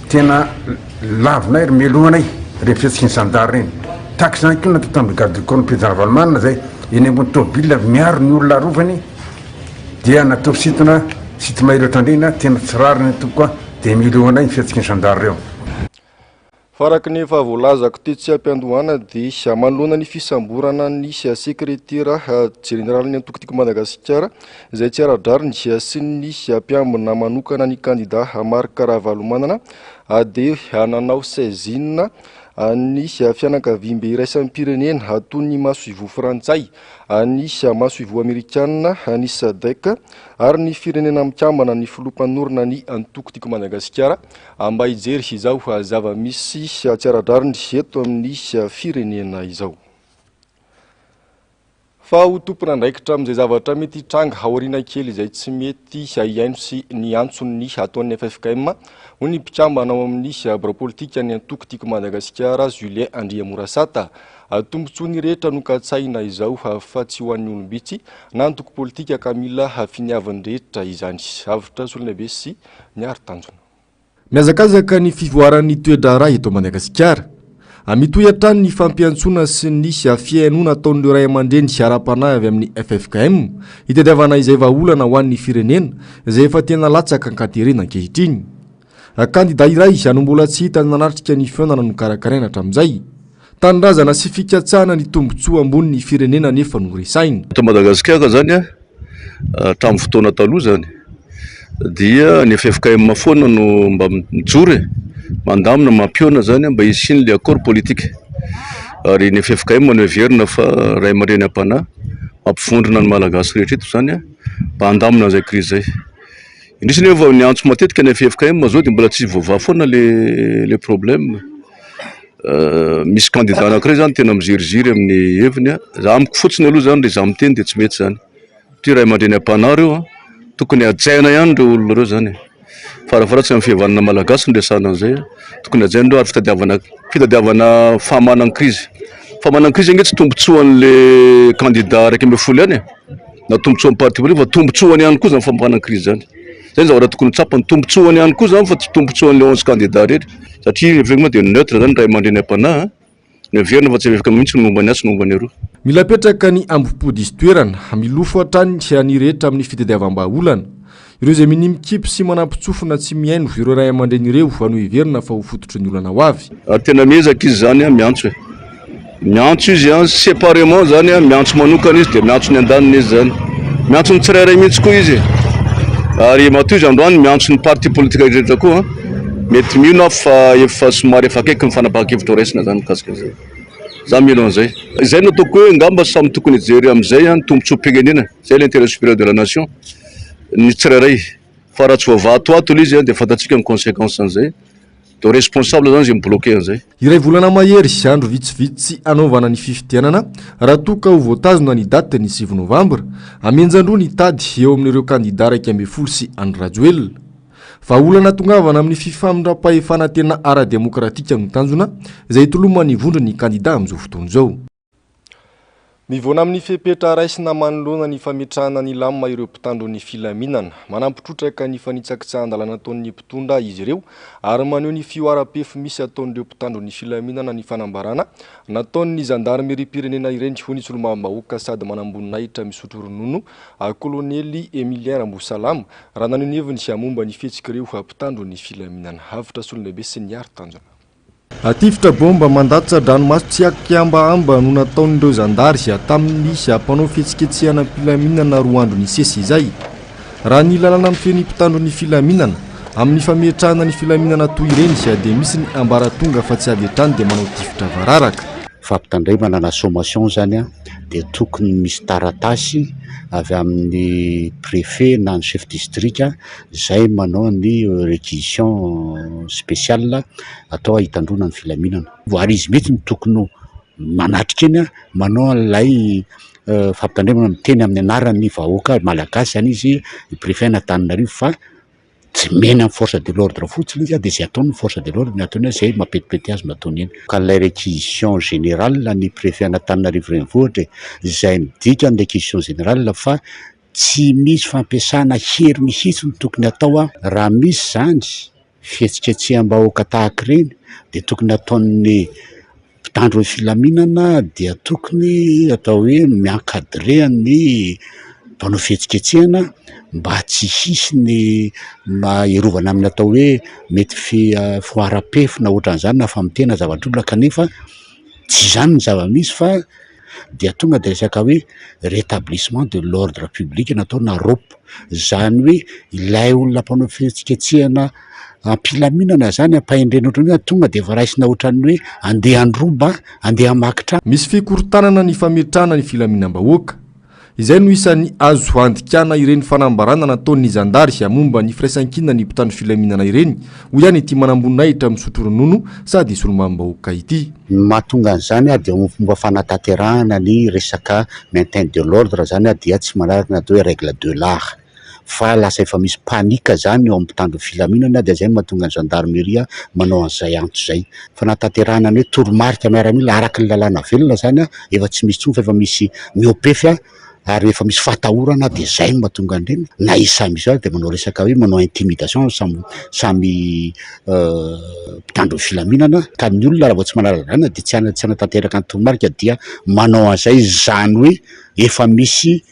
tena lavinay ry melohanay refetsika ny sandary reny taky zany koa natao tamin'ny garde du corps ny président Valmanina zay eny ambony tôbila miaro ny olona arovany dia natao sity mahery tandrena tena tsy rariny tokoa dia melohanay fetsika ny sandary reo. Faraky ny efa voalazako tetsy ampiandohana dia manoloana ny fisamborana ny sekretera général ny antoko tiako Madagasikara izay tsy ara-drariny sy ny mpiambina manokana ny kandida Marc Ravalomanana dia nanao saisine ny fianakaviam-be iraisan'ny pirenena toy ny masoivo frantsay ny masoivo amerikanina ny SADC ary ny firenena mikambana ny filompanorina ny antoko tiako Madagasikara mba hijery izao zava-misy tsy ara-drariny eto amin'ny firenena izao. Fa ho tompona andraikitra amin'izay zavatra mety hitranga aoriana kely izay tsy mety iaino sy ny antsony ataon'ny FFKM ho ny mpikambana ao amin'ny biro politika ny antoko tiako Madagasikara Julien Andriamorasata tombontsoany rehetra no katsaina izao fa tsy ho an'ny olombitsy na antoko politika ka mila finiavany rehetra izany avitra Solonaibe sy ny Aritanjona. Miazakazaka ny fivoaran'ny toedrara eto Madagasikara mitohy hatrany ny fampiantsona sy ny fiainona ataon'ireo ray aman-dreny sy ara-panahy avy amin'ny FFKM hitadiavana izay vahaolana ho an'ny firenena izay efa tena latsaka ankaterena ankehitriny. Kandida iray no mbola tsy hita nanatrika ny fiainana no karakaraina hatramin'izay tanindrazana sy fikatsahana ny tombontsoa ambony ny firenena nefa no resainy. Eto Madagasikara zany tamin'ny fotoana taloha zany dia ny FFKM foana no mba mijory mandamina mampiona zany mba hisiny le accord politique ary ny FFKM no heverina fa ray aman-dreny am-panahy mampifondrona ny malagasy rehetra eto zany mba handamina an'izay crise zay. Indrisy nefa ny antso matetika ny FFKM zao dia mbola tsy voavaha foana le problème. Misy candidat anankiray zany tena miziriziry amin'ny heviny za amiko fotsiny aloha zany za miteny dia tsy mety zany ty ray aman-dreny am-panahy reo tokony ajaina ihany reo olona reo zany farafaratsy amin'ny fihavanana malagasy no resana an'izay tokony ajaina reo ary fitadiavana fahamanana crise. Fahamanana crise iny tsy tombotsoan'le candidat raiky amby folo ihany na tombotsoan'ny parti politique fa tombotsoany ihany koa zany fahamanana crise zany. Zay zavatra tokony tsapany tombotsoany ihany koa zany fa tsy tombotsoan'le 11 candidat rehetra satria effectivement dia neutre zany ray aman-dreny am-panahy neverina fa tsy afaka mihitsy ny momba ny asy momba ny aroa. Mila petraka ny ambopody izy toerana milofo hatrany ny rehetra amin'ny fitadiavam-bahaolana ireo izay minimikipy sy manampitsofona tsy miaino ireo ray aman-dreny ireo ano heverina fa ho fototry ny olana ho avy. Tena miezaka izy zany miantso miantso izy séparément zany miantso manokana izy dia miantso ny andaniny izy zany miantso ny tsirairay mihitsy koa izy ary matoy izy androany miantso ny parti politique rehetra koa mety mino fa efa somary efa akaiky mifanapahakevitra raisina zany mikasika zay za milo an'izay izay no ataoko hoe ngamba samy tokony jery amin'izay ny tombontsoam-pirenena zay l'intérêt supérieur de la nation ny tsirairay fa raha tsy voavaatoato izy dia fantatsika ny conséquence an'izay de responsable zany zay mibloqué an'izay. Iray volana mahery sy andro vitsivitsy anaovana ny fifidianana raha toka ho voatazona ny date ny 9 novambra amenjandro ny tady eo amin'ireo candidat raiky amby folo sy Andry Rajoelina. Vahaolana tongavana amin'ny fifamindram-pahefana tena ara-demokratika no tanjona izay tolomany vondra ny candidat amin'izao fotoana izao. Mivoana amin'ny fepetra raisina manoloana ny fametrahana ny lamma ireo mpitandro ny filaminana manampitrotraka ny fanitsakitsahan-dalana ataon'ny mpitondra izy ireo ary maneho ny fioara-pefy misy ataon'ireo mpitandro ny filaminana ny fanambarana nataon'ny zandarmeri-pirenena ireny ho ny solombavambahoaka sady manamboninaitra misotro ronono kolonely Emilien Rambosalama raha naneho ny heviny sy hamomba ny fihetsika ireo mpitandro ny filaminana havitra solon'lehibe sy ny aro-tanjona. Atifitra bomba mandatsa dranomaso tsy akiamba-amba no nataon'ireo zandary sy tamin'ny ampanao fihetsiketsehana filaminana roa andro ny sesy izay. Raha ny lalana mifehy ny mpitandro ny filaminana amin'ny fametrahana ny filaminana toy ireny sy dia misy ny ambaratonga fa tsy avy hatrany dia manao tifitra vararaka. Fampitandray manana sommation zany dia tokony misy taratasy avy amin'ny préfet na ny chef district zay manao ny réquisition spéciale atao hitandrona ny filaminana. Ary izy mety ny tokony manatrika eny manao an'ilay fampitandremana miteny amin'ny anarany vahoaka malagasy zany izy préfet n'Antananarivo fa tsy mena amin'ny force de l'ordre fotsiny izy dia zay ataony force de l'ordre ny ataony zay mapetipety azy no ataony eny. Ka ilay réquisition générale ny préfet n'Antananarivo renivohitra izay midika ny réquisition générale fa tsy misy fampiasana hery mihitsy no tokony atao raha misy zany fihetsiketseham-bahoaka tahaka ireny dia tokony ataon'ny mpitandro ny filaminana dia tokony atao hoe miankadre ny mpanao fihetsiketsehana mba tsy hisy ny maerovana amin'ny atao hoe mety foara-pefy na ohatran'izany na famitena zava-drolona kanefa tsy zany ny zava-misy fa dia tonga dia resaka hoe rétablissement de l'ordre public natao na ROP zany hoe ilay olona mpanao fihetsiketsehana ampilaminana zany ampahendrena ohatrany tonga dia efa raisina ohatrany hoe andeha androba andeha hamaky-trano. Misy fikorontanana ny fametrahana ny filaminam-bahoaka izay no isan'ny azo andikana ireny fanambarana nataon'ny zandary sy hamomba ny firaisan-kina ny mpitandro filaminana ireny ho ihany ity manamboninaitra misotro ronono sady solombavambahoaka ity. Mahatonga an'izany dia fomba fanatanterahana ny resaka maintien de l'ordre zany dia tsy manaraka natao hoe règle de l'art fa lasa efa misy panika zany eo amin'ny mpitandro filaminana dia zay mahatonga ny gendarmerie manao an'izay antso zay. Fanatanterahana ny hoe toromarika miaramila araka ny lalàna velona zany efa tsy misy tsony fa efa misy miopefy ary efa misy fatahorana dia zay mahatonga an'ireny na isa misy dia manao resaka hoe manao intimidation samy mpitandro filaminana ka ny olona raha vao tsy manaraka dia tsy hanatanteraka ny toromarika dia manao an'izay zany hoe efa misy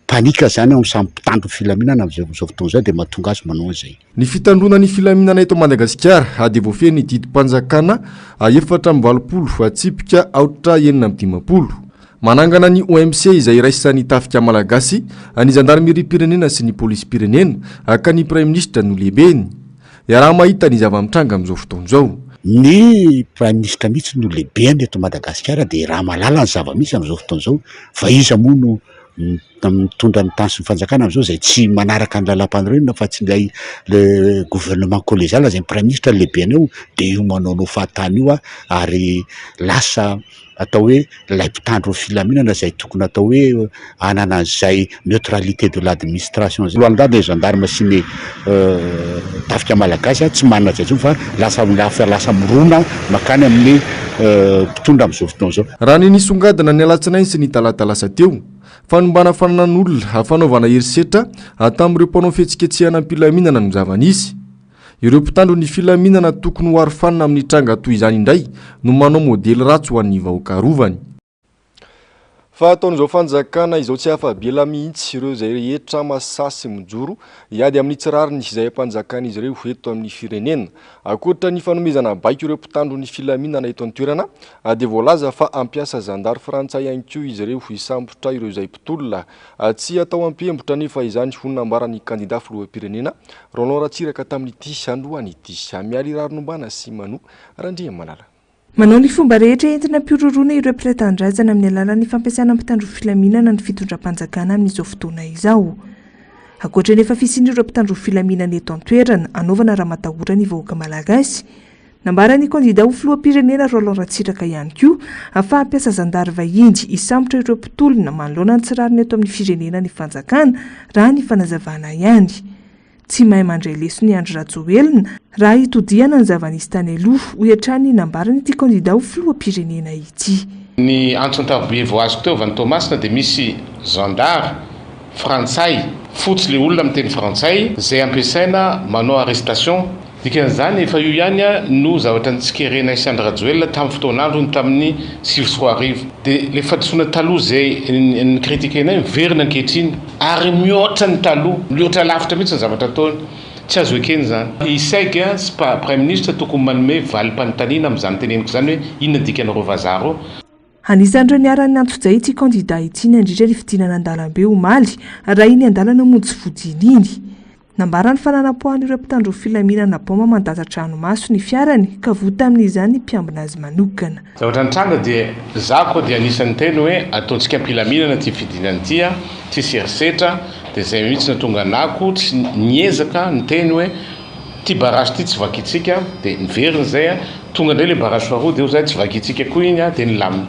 panika zany ao samy mpitandro filaminana am'izao fotoana zay dia mahatonga azy manao an'izay. Ny fitandrona ny filaminana eto Madagasikara ady voafeny didim-panjakana 420 atsipika aotra 950. Manangana ny OMC izay raisan'ny tafika malagasy, ny zandarmeripirenena sy ny polisy pirenena ka ny prime ministre no lehibeny. Raha mahita ny zava-mitranga amin'izao fotoana izao. Ny prime ministre mihitsy no lehibeny eto Madagasikara dia raha malala ny zava-misy amin'izao fotoana izao fa iza moa no mitondra ny tany sy ny fanjakana amin'izao zay tsy manaraka ny lalam-panorenana fa tsy ilay le gouvernement collégial zay prime ministre lehibeny eo dia io manaonao fahatany io ary lasa atao hoe lay mpitandro filaminana zay tokony atao hoe anana an'izay neutralité de l'administration zay lohandany gendarme sy ny tafika malagasy tsy manana zay tsony fa lasa mirona makany amin'ny mpitondra amin'izao fotoana izao. Raha ny nisongadina ny alatsinainy sy ny talatalasa teo fanombana fananan'olona fanaovana herisetra tamin'ireo mpanao fihetsiketsehana am-pilaminana no zava-nisy. Ireo mpitandro ny filaminana tokony ho arofanina amin'ny tranga toy izany indray no manao modely ratsy ho an'ny vahoaka rovany. Fa ataon'izao fanjakana izao tsy hafa-bela mihitsy ireo izay rehetra masasy mijoro hiady amin'ny tsirariny izay ampanjakana izy ireo eto amin'ny firenena. Ankoatra ny fanomezana baiko ireo mpitandro ny filaminana eto an-toerana dia voalaza fa ampiasa zandary frantsay ihany koa izy ireo hisambotra ireo izay mpitolona. Tsy atao ampihembotra nefa izany ho nambarany kandida filoham-pirenena Roland Ratsiraka tamin'ity androany ity. Mialy Rarinombana sy Mano Randriamanala. Manao ny fomba rehetra entina mpiororona ireo mpiretan-drazana amin'ny alalan'ny fampiasana mpitandro filaminana ny fitondram-panjakana amin'izao fotoana izao. Ankoatra nefa fisian'ireo mpitandro filaminana eto an-toerana anaovana raha matahora ny vahoaka malagasy. Nambarany kandida ho filoham-pirenena Roland Ratsiraka ihany koa afa hampiasa zandary vahiny hisambotra ireo mpitolona manoloana ny tsirariny eto amin'ny firenena ny fanjakana raha ny fanazavana ihany. Tsy mahay mandray leso ny Andry Rajoelina raha hitodiana ny zava-nisy tany aloha ho hiatrany nambarany ity kandida ho filoham-pirenena ity. Ny antson-tarobe voazoko teo Van Thomasina dia misy zandary frantsay fotsy le olona amin'ny teny frantsay zay ampiasaina manao arrestation. Dikan'izany efa io ihany no zavatra nitsikerenay isy Andry Rajoelina tamin'ny fotoan'androny tamin'ny 7 dia le fadisoana taloha zay nikritikeanay miverina ankehitriny ary mihoatra ny taloha mihoatra lavitra mihitsy ny zavatra ataony tsy azo ekeny zany. Isaika sy prime ministre tokony manome valim-panontaniana amin'izany teneniko zany hoe inona dikan'ireo vazaha. Anisan'ireo niarany antso-jay ity kandida ity nandritra ny fidinana an-dalambe omaly raha iny an-dalana mody sy vodiny iny. Nambarany fananam-poan'ireo mpitandro filaminana baoma mandazatra ranomaso ny fiarany ka vota amin'izany ny mpiambina azy manokana. Zavatra nitranga dia zako dia anisan'ny teny hoe ataontsika mpilaminana ty fidinana ity ty serisetra dia zay mihitsy natonga anako tsy niezaka ny teny hoe ty barage ty tsy vakitsika dia niveriny zay tonga indray le barage faharoa dia zay tsy vakitsika koa iny dia nilamina.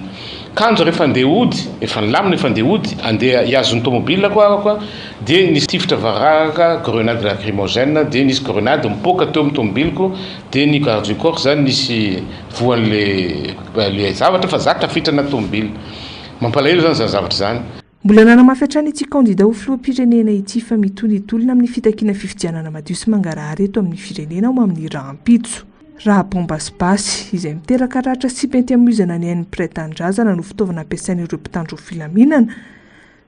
Kanjo rehefa andeha hody efa nilamina efa andeha hody andeha hiazo ny tomobile koa dia nisy tifitra varahaka grenade lacrymogène dia nisy grenade mipoaka teo amin'ny tomobiliko dia ny garde du corps zany nisy voan'le zavatra fa za tafitra anaty tomobile. Mampalahelo zany zany zavatra zany. Mbola nanamafy hatrany ity kandida ho filoham-pirenena ity fa mitolitolona amin'ny fitakiana fifidianana madio sy mangarahara eto amin'ny firenena ho amin'ny rahampitso. Raha bombasibasy izay miteraka ratra sy mety hamoizana ny ain'ny mpiretan-drazana no fitaovana ampiasain'ireo mpitandro filaminana.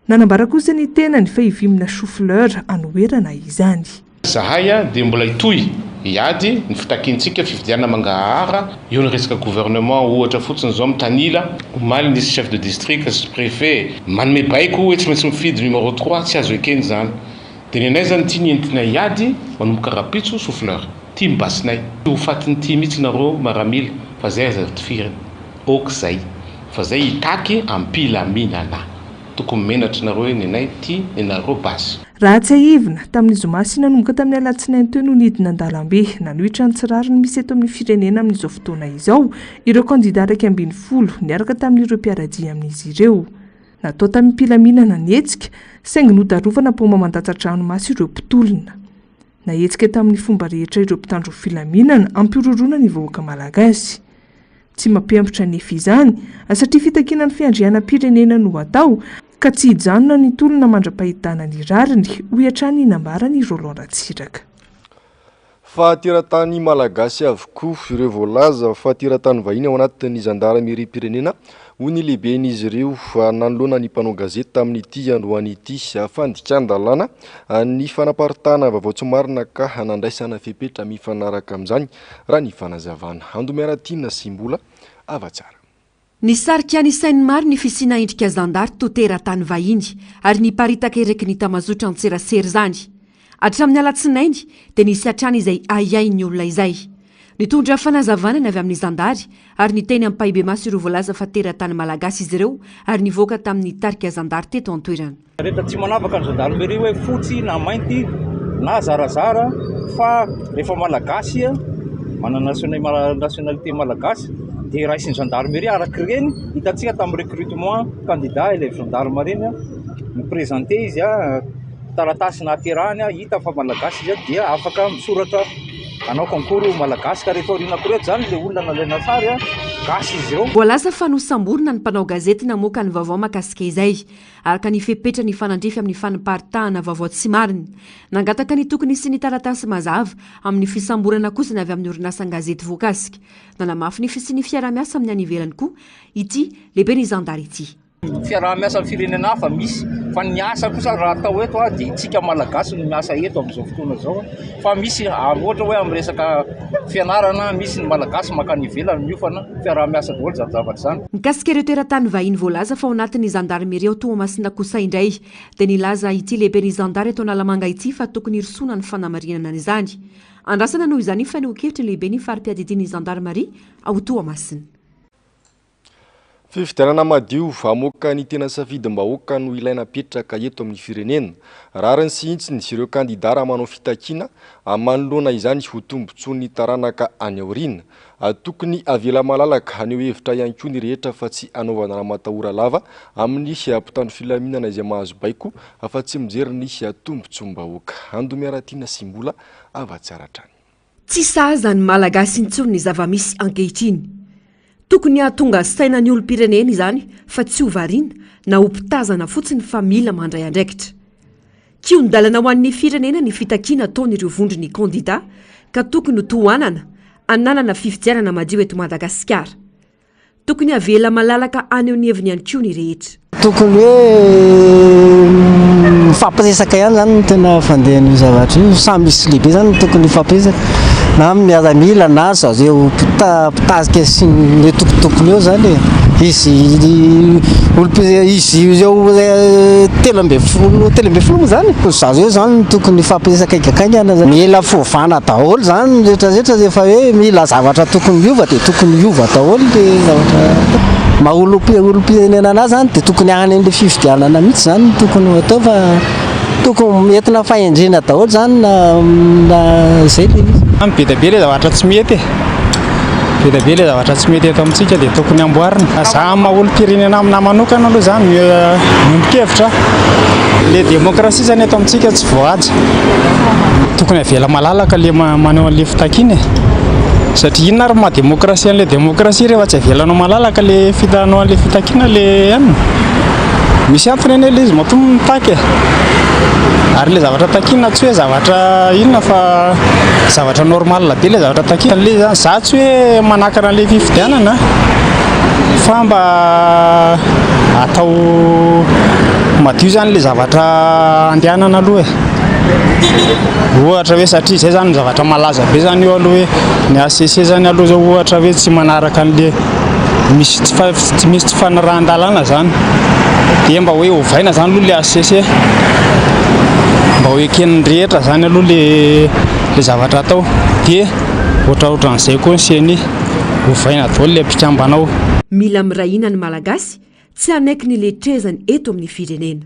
Nanambara kosa ny tenany fa hivimina chou-fleur anoherana izany. Zahay dia mbola hitohy hiady ny fitakiantsika fifidianana mangarahara eo ny resaka gouvernement ohatra fotsiny zao mitanila omaly nisy chef de district sy préfet manome baiko hoe tsy maintsy mifidy numéro 3 tsy azo ekeny zany. Dia ny anay zany ity nientina hiady manomboka rapitso chou-fleur. Ty mibasinay ho fatiny ty mihitsy nareo maramila fa zay azatifirany okizay fa zay hitaky ampilaminana tokony menatra nareo ny anay ty nareo basy. Raha tsy ahivina tamin'ny zoma sy nanomboka tamin'ny alatsinainy teo no nidina an-dalambe nanohitra ny tsirariny misy eto amin'ny firenena amin'izao fotoana izao ireo kandida 120 niaraka tamin'ireo mpiaradia amin'izy ireo. Natao tamin'ny mpilaminana nietsika saingy nodarovana baoma mandatsatra ranomasy ireo mpitolona. Nahetsika tamin'ny fomba rehetra ireo mpitandro filaminana ampiororona ny vahoaka malagasy. Tsy mampiambotra nefa izany satria fitakiana ny fiandrianam-pirenena no atao ka tsy hijanona ny tolona mandra-pahitana ny rariny ho hiatrany nambarany Roland Ratsiraka. Fahatera-tany malagasy avokoa ireo voalaza fahatera-tany vahiny ao anatin'ny zandarmeriam-pirenena hoy ny lehiben'izy ireo nanoloana ny mpanao gazety tamin'ity androany ity fandikan-dalàna ny fanaparitahana vaovao tsy marina ka hanandraisana fepetra mifanaraka amin'izany raha ny fanazavana. Andomiaratina Simbola avatsara. Nisarika ny sainy maro ny fisiana endrika zandary to tera-tany vahiny ary niparitaka ereky ny tamazotra antserasera zany. Hatramin'ny alatsinainy dia nisy hatrany izay ayay ny olona izay. Nitondra fanazavana ny avy amin'ny zandary ary niteny amin'ny Pahibe Maso ireo voalaza fa tera-tany malagasy izy ireo ary nivoaka tamin'ny tarika zandary teto an-toerana. Rehetra tsy manavaka ny zandarmeria hoe fotsy na mainty na zarazara fa rehefa malagasy manana nationalité malagasy dia raisin'ny zandarmeria araka ireny hitantsika tamin'ny recrutement candidat élève gendarme reny miprésente izy taratasy naterahany hita fa malagasy izy dia afaka misoratra anao concours malagasy ka rehefa aoriana koreto zany le olona nalaina sary gasy izy ireo. Voalaza fa nosamborina ny mpanao gazety namoaka ny vaovao makasika izay araka ny fepetra ny fanandrefy amin'ny fanaparitahana vaovao tsy marina. Nangataka ny tokony sy ny taratasy mazava amin'ny fisamborana kosa ny avy amin'ny orinasa gazety voakasika. Nanamafy ny fisian'ny fiara-miasa amin'ny any ivelany koa ity lehibe ny zandary ity. Fiaraha-miasa amin'ny firenena hafa misy fa ny asa kosa raha atao eto dia tsika malagasy no miasa eto amin'izao fotoana izao fa misy ohatra hoe amin'ny resaka fianarana misy ny malagasy makany ivelany miofana fiaraha-miasa daholo zany zavatra zany. Mikasika ireo toeran-tany vahiny voalaza fa ao anatin'ny zandarmeria ao Toamasina kosa indray dia nilaza ity lehibe ny zandary eto Analamanga ity fa tokony hirisona ny fanamarinana izany. Andrasana noho izany faneho-kevitra ny lehibe ny fari-piadidian'ny zandarmeria ao Toamasina. Fifidianana madio amoaka ny tena safidim-bahoaka no ilaina petraka eto amin'ny firenena. Rariny sy intsiny sy ireo kandida raha manao fitakiana manoloana izany ho tombontsoan'ny taranaka any aoriana. Tokony avela malalaka aneo hevitra ihany koa ny rehetra fa tsy anaovana raha matahora lava amin'ny mpitandro filaminana izay mahazo baiko fa tsy mijery ny tombontsoam-bahoaka. Andomiaratina Simbola avatsara hatrany. Tsy sahaza ny malagasy intsony ny zava-misy ankehitriny. Tokony hahatonga saina ny olom-pirenena izany fa tsy ho variana na ho mpitazana fotsiny fa mila mandray andraikitra. Kion-dalana ho an'ny firenena ny fitakiana ataon'ireo vondrony kandida ka tokony ho tohanana ananana fifidianana madio eto Madagasikara. Tokony avela malalaka aneo ny heviny ihany koa ny rehetra. Tokony hoe mifampiresaka ihany zany tena fandehan'ny zavatra io samy misy lehibe zany tokony mifampiresaka na miaramila na zareo mpitazika sy ny tokotokony eo zany izy eo telo ambin'ny folo zany zareo zany tokony mifampiresaka igakaingana zany mila fiovana daholo zany rehetrarehetra rehefa hoe mila zavatra tokony miova dia tokony miova daholo le zavatra maha-olom-pirenena anazy zany dia tokony any an'ilay fifidianana mihitsy zany tokony atao fa tokony entina fahendrena daholo zany na izay le izy. Be dia be le zavatra tsy mety be dia be le zavatra tsy mety eto amintsika dia tokony amboarina. Za maha-olom-pirenena amina manokana aloha zany miombon-kevitra le demokrasia zany eto amintsika tsy voahaja. Tokony avela malalaka le maneo an'ilay fitakiana satria inona ary maha-demokrasia an'ilay demokrasia rehefa tsy avelanao malalaka le fitanao an'ilay fitakiana le anina misy antony eny le izy matomony mitaky ary le zavatra takiana tsy hoe zavatra inona fa zavatra normal be le zavatra takiana le zany za tsy hoe manakana le fifidianana fa mba atao madio zany le zavatra andehanana aloha ohatra hoe satria izay zany zavatra malaza be zany io aloha hoe ny ACC zany aloha zao ohatra hoe tsy manaraka an'le misy tsy fanarahan-dalàna zany dia mba hoe ovaina zany aloha le ACC mba hoe eken'ny rehetra zany aloha le zavatra atao dia ohatraohatran'izay koa nsiany ovaina daholo le mpikambanao. Mila mirahina ny malagasy tsy hanaiky ny letrezany eto amin'ny firenena.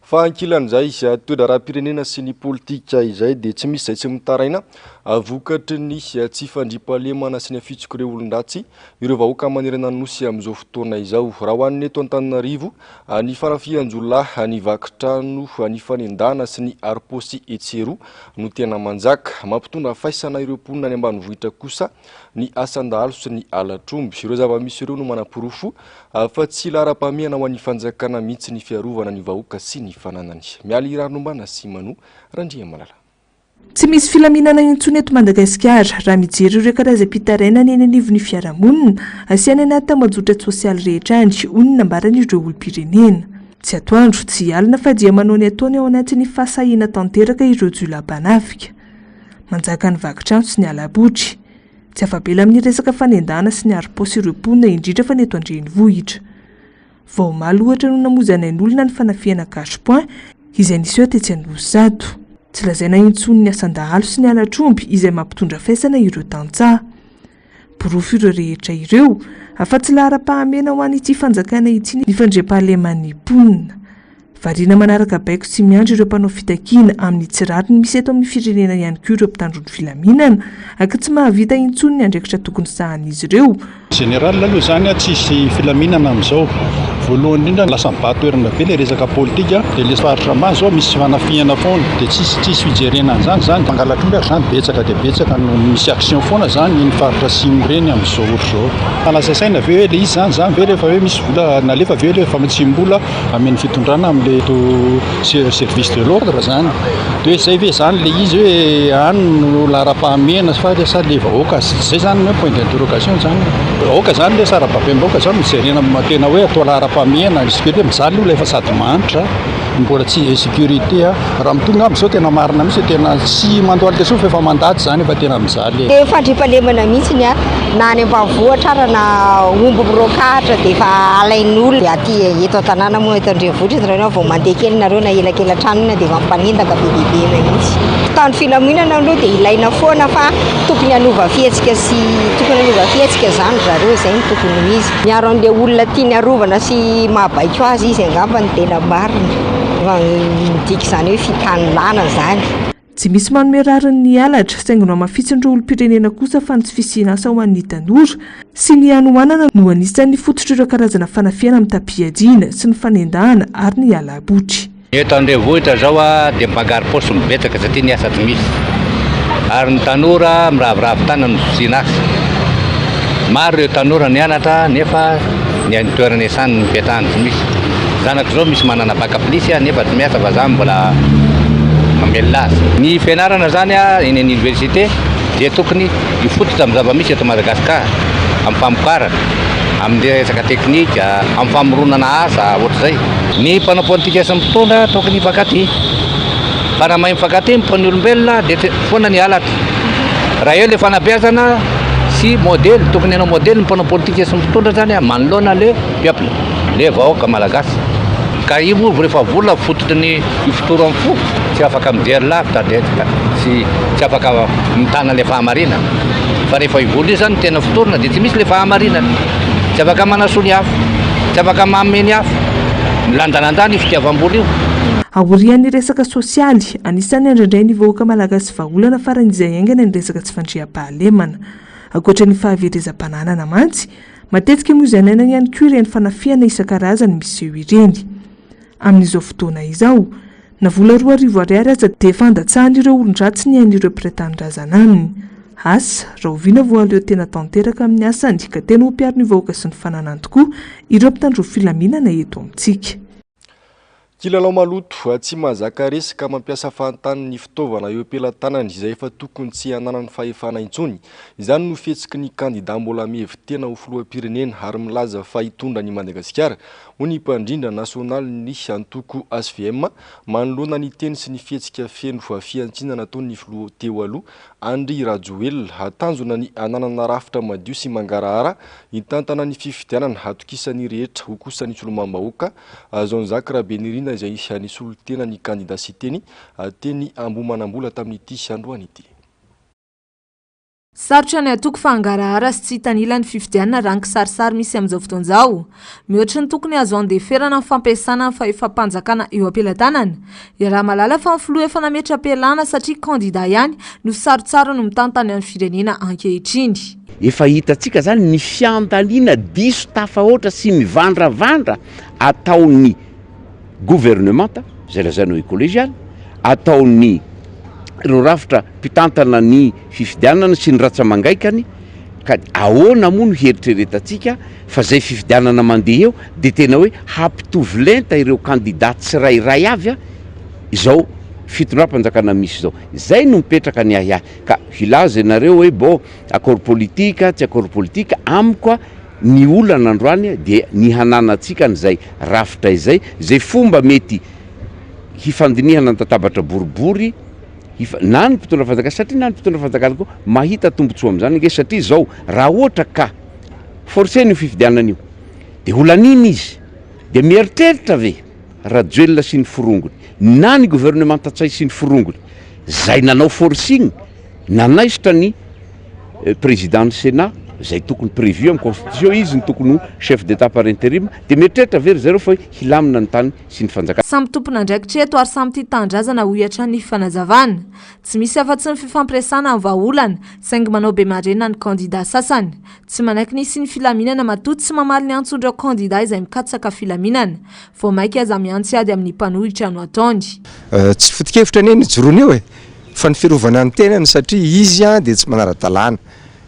Fa ankilan'izay toedra raha-pirenena sy ny politika izay dia tsy misy izay tsy mitaraina vokatry ny tsy fandriam-pahalemana sy ny afitsok'ireo olon-dratsy ireo vahoaka manerana nosy amin'izao fotoana izao. Raha ho an'ny eto Antananarivo ny farafian-jolahy ny vakitrano ny fanendana sy ny ariposy etsero no tena manjaka mampitondra faisana ireo mponina any ambanivohitra kosa ny asandalo sy ny alatromby. Ireo zava-misy ireo no manam-porofo fa tsy lara-pamehana ho an'ny fanjakana mihitsy ny fiarovana ny vahoaka sy ny fananany. Miala iranomba na Simano Randria Malala. tsy misy filaminana intsony eto Madagasikara raha mijery ireo karazam-pitarainana eny anivon'ny fiarahamonina asiana anaty tambazotra sosialy rehetra any onona nambaran'ireo olom-pirenena. Tsy atoandro tsy alina fa dia manao ny ataony ao anatin'ny fahasahiana tanteraka ireo jiolapanafika. Manjaka ny vakitrano sy ny alabotry. Tsy afabela amin'ny resaka fanendana sy ny arim-paosy ireo mponina indrindra fa ny eto andrenivohitra. Vao omaly ohatra no namozanain'olona ny fanafiana cache-point izay nisy eo tetsy Anosizato. Tsy lazaina intsony ny asandahalo sy ny alatromby izay mampitondra faisana ireo tantsaha. Borofo ireo rehetra ireo afa-tsy lahara-pahamena ho an'ity fanjakana ity ny fandriam-pahaleman'ny mponina. Variana manaraka baiko sy miandry ireo mpanao fitakiana amin'ny tsirariny misy eto amin'ny firenena ihany koa ireo mpitandron'ny filaminana akka tsy mahavita intsony ny andraikitra tokony sahan'izy ireo. Général aloha zany tsisy filaminana amin'izao. Voalohany indrindra lasa mibatoerana be ilay resaka politika dia ilay faritra ambany zao misy fanafiana foana dia tsisy fijerena an'izany mangalatr'omby ary zany betsaka dia betsaka no misy action foana zany ny faritra simo reny amin'izao ohatr'izao. Fanasasaina avy eo ilay izy zany ve rehefa hoe misy vola nalefa avy eo ilay famitsim-bola amen'ny fitondrana amin'ilay service de l'ordre zany dia hoe izay ve zany ilay izy hoe any no lahara-pahamena fa sa ilay vahoaka zay zany hoe point d'interrogation zany. Vahoaka zany ilay sarababem-bahoaka zany mijerena tena hoe atao lahara-pahamena izy hoe mijaly olona efa sady manitra mbola tsy sécurité raha mitonga amin'izao tena marina mihitsy tena tsy mandoaly tesofa efa mandady zany efa tena mijaly. Fandriam-pahalemana mihitsy na any ambanivohitra ara na omby mirokahatra dia efa alain'olona aty eto an-tanàna moa eto andrenivohitra izy vao mandeha kely nareo na elakela tranona dia efa mipanindaka bebebena mihitsy. Tany filaminana aloha dia ilaina foana fa tokony hanova fihetsika zany zareo izay ny tokony izy. Miaro an'ilay olona tiany arovana sy mahabaiko azy izy angamba ny tena marina. Midika izany hoe fitanilana zany. Tsy misy manome rariny ny halatra saingy no amafitsin'ireo olom-pirenena kosa fa ny tsy fisiana asa ho an'ny tanora sy ny hanohanana no anisan'ny fototra ireo karazana fanafiana amin'ny tapiadiana sy ny fanendahana ary ny alabotry. Eto andrenivohitra zao dia mibagary paosy mibetsaka satria ny asa tsy misy ary ny tanora miravoravo tana no sosiana azy. Maro ireo tanora nianatra nefa ny toerana iasany mipetahany tsy misy. Zanako zao misy manana bakapolisy nefa tsy miasa fa zany mbola mamelona azy. Ny fianarana zany eny université dia tokony hifototra amin'ny zava-misy eto Madagasikara amin'ny famokarana, amin'ny resaka teknika, amin'ny famoronana asa ohatr'izay. Ny mpanao politika sy mitondra tokony hifankaty. Fa raha mahay mifankaty mipony olombelona dia foana ny halatra. Raha eo ilay fanabeazana sy modèle tokony hanao modèle ny mpanao politika sy mitondra zany manoloana le peuple le vahoaka malagasy. Ka io moa rehefa vola fototry ny fitoro amin'ny fo tsy afaka mijery lavitra dia tsy afaka mitana le fahamarina. Fa rehefa ivoly io zany tena fitorona dia tsy misy le fahamarinana. Tsy afaka manasoa ny hafa, tsy afaka manome ny hafa. Milandalandany io fitiavam-bola io. Aorian'ny resaka sosialy anisan'ny andraindray ny vahoaka malagasy vahaolana faran'izay aingana ny resaka tsy fandriam-pahalemana. Ankoatra ny fahaverezam-pananana mantsy, matetika mozanaina ihany koa ireny fanafiana isan-karazany misy eo ireny. Amin'izao fotoana izao, na vola 2,000 aza dia fandatsahan'ireo olon-dratsy ny an'ireo mpiray-tanindrazana aminy. Asa raha oviana voaleo tena tanteraka amin'ny asany ka tena ho mpiaro ny vahoaka sy ny fananany tokoa ireo mpitandro filaminana eto amintsika. Kilalao maloto tsy mahazaka resaka mampiasa fahantanin'ny fitaovana eo ampelantanany izay efa tokony tsy hananany fahefana intsony. Izany no fihetsiky ny kandida mbola mihevitena ho filoham-pirenena ary milaza fa hitondra ny Madagasikara ho ny mpandrindra nasionaly ny antoko SVM manoloana ny teny sy ny fihetsika feno fiantsinana nataony filoha teo aloha Andry Rajoelina hatanjona ny ananana rafitra madio sy mangarahara hitantana ny fifidianana hatokisan'ny rehetra ho kosa ny solomam-bahoaka Jean-Jacques Rabenirina izay anisy olon-tena ny kandida sy teny teny ambomanambola tamin'ity androany ity. Sarotra ny atoko fangarahara sy tsy tanila ny fifidianana raha ny kisarisary misy amin'izao fotoan'izao. Mihoatra ny tokony azo andeferana ny fampiasana fa efa mpanjakana eo ampelantanana. Raha malala fa ny filoha efa nametra-pialana satria kandida ihany no sarotsara no mitantany amin'ny firenena ankehitriny. Efa hitantsika zany ny fiandaliana diso tafahoatra sy mivandravandra ataon'ny gouvernementa zay lazainao ekolozialy, ataon'ny ireo rafitra mpitantana ny fifidianana sy ny ratsamangaikany ka ahoana moa no heritreretantsika fa zay fifidianana mandeha eo dia tena hoe hampitovy lenta ireo kandida tsirairay avy izao fitondram-panjakana misy zao zay no mipetraka ny ahiahy ka ilaza ianareo hoe bo accord politika tsy accord politika amikoa ny olana androany dia ny hananatsika an'izay rafitra izay zay fomba mety hifandinihana ny tatabatra boribory na ny mpitondra fanjakana satria na ny mpitondra fanjakana koa mahita tombotsoa am'izany nge satria zao raha ohatra ka forceny io fifidianana io de olaniny izy de mieritreritra ve rajoelona sy ny forongony na ny gouvernement tatsay sy ny forongony zay nanao forcing nanaisitra ny président ny sénat zay tokony prévu amin'ny constitution izy ny tokony ho chef d'état par intérim de mieritreritra very zareo fa hilamina ny tany sy ny fanjakana samby tompona ndraikitra eto ary samy tia tandrazana ohatra ny fanazavana tsy misy afa-tsy ny fifampiresana amin'ny vahaolana saingy manao be marena ny candidat sasany tsy manaiky nisy ny filaminana matoty sy mamaly ny antsondreo candidat izay mikatsaka filaminana vao mainky aza miantsy ady amin'ny mpanohitra no ataony tsy fotikevitra ny jorony eo fa ny fiarovana ny tenany satria izy dia tsy manara-dalàna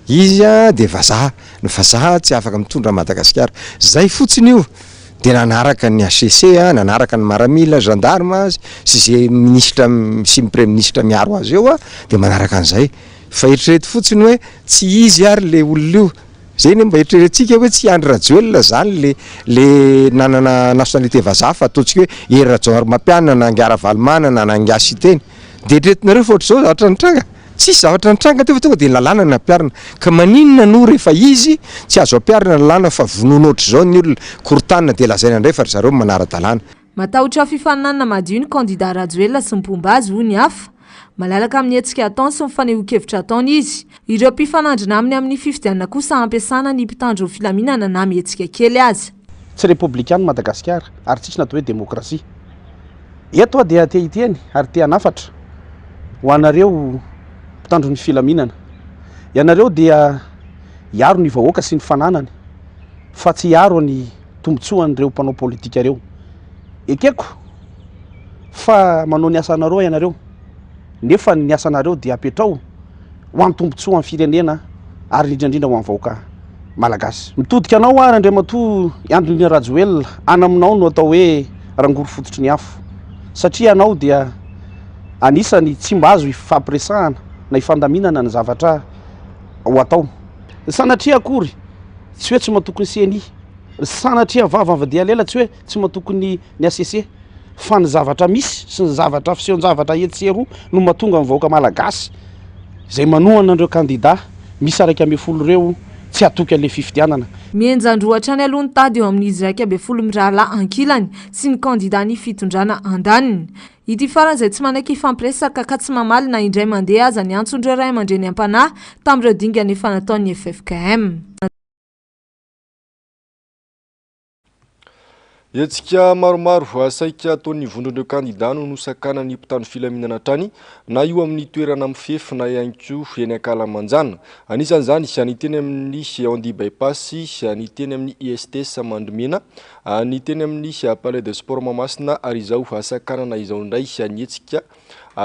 izy dia vazaha ny vazaha tsy afaka mitondra Madagasikara zay fotsiny io dia nanaraka ny ACC nanaraka ny maramila gendarme sy zay ministre sy premier ministre miaro azy eo dia manaraka an'izay fa eritrereto fotsiny hoe tsy izy ary le olona io zay ny mba eritreretintsika hoe tsy Andry Rajoelina zany le nanana nationalité vazaha fa ataontsika hoe ery Rajaonarimampianina nangiara Valomana nangiasy teny dia eritreretinareo fa ohatr'izao zavatra nitranga tsisy zavatra nitranga teo fa tonga dia lalàna ny ampiarina ka maninona no rehefa izy tsy azo ampiarina lalàna fa vonoana ohatr'izao ny olona korotanina dia lazaina indray fa zareo manara-dalàna matahotra fifaninanana madio ny candidat Rajoelina sy mipomba azy ho ny hafa malalaka amin'ny hetsika ataony sy mifanehoan-kevitra ataony izy ireo mpifanandrina aminy amin'ny fifidianana kosa ampiasana ny mpitandro filaminana na mihetsika kely azy tsy républicain Madagasikara ary tsisy natao hoe démocratie eto dia te hiteny ary te hanafatra ho anareo mpitandro ny filaminana ianareo dia hiaro ny vahoaka sy ny fananany fa tsy hiaro ny tombotsoan'ireo mpanao politika reo ekeko fa manao ny asanareo ianareo nefa ny asanareo dia apetrao ho amin'ny tombotsoa amin'ny firenena ary indrindrindra ho amin'ny vahoaka malagasy mitodika anao ary Andriamatoa Andry Rajoelina anaminao no atao hoe rangoro fototry ny afo satria anao dia anisany tsy mba azo ifampiresahana na ifandaminana ny zavatra ho atao sanatria akory tsy hoe tsy matokony CNI sanatria vavavadia lela tsy hoe tsy matokony ny ACC fa ny zavatra misy sy ny zavatra fiseho-javatra etsero no mahatonga amin'ny vahoaka malagasy zay manohana andreo candidat misy araiky amby folo reo tsy atoky an'le fifidianana mienjandroatra ny aloha ny tady eo amin'izy raiky amby folo mirahalahy ankilany sy ny candidat ny fitondrana andaniny ity farany izay tsy manaiky ifampiresaka ka tsy mamaly na indray mandeha aza ny antsondreo ray aman-dreny ampanahy tamin'ireo dingana efa nataon'ny FFKM. Etsika maromaro voasaika ataon'ny vondron'ireo candidat no nosakana ny mpitandro filaminana trany na io amin'ny toerana mifefy na ihany koa eny Ankalamanjana. Anisan'izany ny teny amin'ny Aondi bypass, ny teny amin'ny ISTS Mandrimena, ny teny amin'ny Palais de Sport Mahamasina ary izao asakanana izao indray ny etsika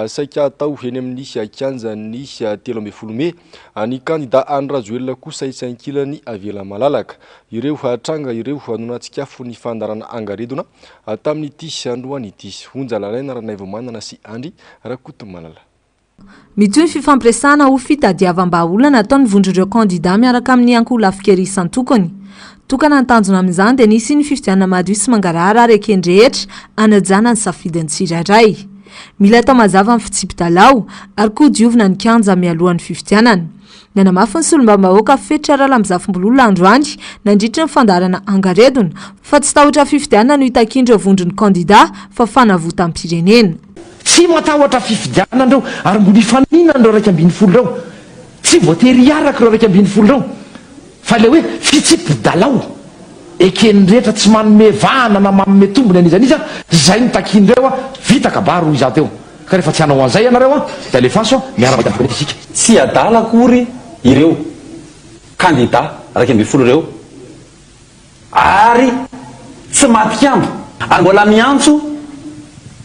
saika atao eny amin'ny kianjan'ny 13 Mey ny candidat Andry Rajoelina kosa itsy ankilany avela malalaka ireo hatranga ireo anonatsikafo ny fandarana angaredona tamin'ity androany ity onjalalaina ranaivo manana sy Andry Rakoto Malala mitohy fifampiresana ho fitadiavam-bahaolana ataon'ny vondron'ireo candidat miaraka amin'ny ankola fikeri san-tokony tokana ny tanjona amin'izany dia nisy ny fifidianana madio sy mangarahara ary ekendrehetra anajana ny safidin'ny tsirairay mila atao mazava amin'ny fitsipidalao ary koa diovina ny kianja mialohan'ny fifidianana nanamafy ny solombavam-bahoaka fetra raha lamizafim-bololona androany nandritra ny fandarana angaredona fa tsy tahotra fifidianana no hitakindreo vondron'ny candidat fa fanavota amin'ny pirenena tsy matahotra fifidianana andreo ary mbola ifaninana andreo raiky ambin'ny folo reo tsy voatery hiaraka ireo raiky ambin'ny folo reo fa le hoe fitsipidalao ekenrehetra tsy manome vahana na manome tombony an'izaniza zay nitakindreo vita kabaro iza teo ka rehefa tsy hanao an'izay ianareo dia alefaso miara-madafokanesika tsy adala akory ireo candidat raiky ambin'ny folo reo ary tsy matikandro ary mbola miantso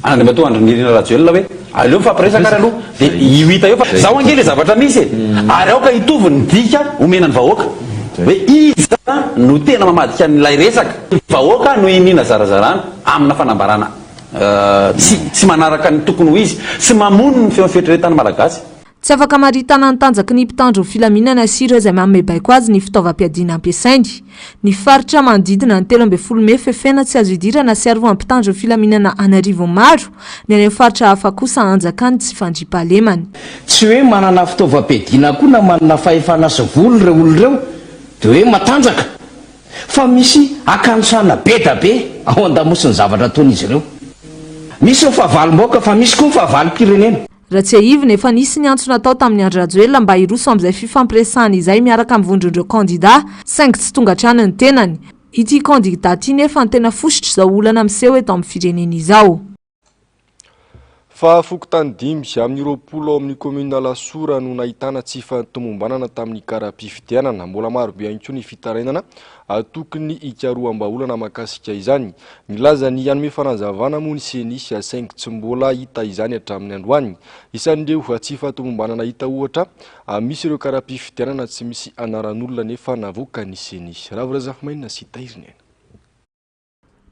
Andriamatoa Andry Rajoelina hoe aleo mifampiresaka ary aloha dia io hita eo fa zaho angely zavatra misy ary aoka hitovy ny dika omena ny vahoaka hoe iza no tena mamadika n'ilay resaka vahoaka no inina zarazarana amina fanambarana tsy manaraka ny tokony ho izy sy mamono ny feofetreretany malagasy. Tsy afaka maritana ny tanjaka ny mpitandro filaminana sy ireo izay mamebaiko azy ny fitaovam-piadiana ampiasainy. Ny faritra manodidina ny 13 Mey fefena tsy azo idirana sy arovan mpitandro filaminana anarivo maro, ny any amin'ny faritra hafa kosa anjakany tsy fandriampahalemany. Tsy hoe manana fitaovam-piadiana koa na manana fahefana sy volo ireo olona ireo dia hoe matanjaka, fa misy akanosana be da be ao an-damosiny zavatra ataon'izy ireo. Misy ny fahavalom-baoaka fa misy koa ny fahavalom-pirenena. Raha tsy ahivina efa nisy ny antso natao tamin'ny Andry Rajoelina mba hiroso amin'izay fifampiresahana izay miaraka amin'ny vondron'ireo kandida saingy tsy tonga hatrany ny tenany. Ity kandida ity nefa ny tena fositra izao olana miseho eto amin'ny firenena izao. Fa fokotany 5 amin'ny 20 ao amin'ny komina Lasora no nahitana tsy fahatomombanana tamin'ny karapifidianana. Mbola maro be ihany koa ny fitarainana tokony hikaroam-baolana mahakasika izany. Nilaza ny hanome fanazavana moa ny CNI saingy tsy mbola hita izany hatramin'ny androany. Isan'ireo tsy fahatomombanana hita ohatra misy ireo karapifidianana tsy misy anaran'olona nefa navoaka ny CNI. Ravirazafimaina sy Tairiny.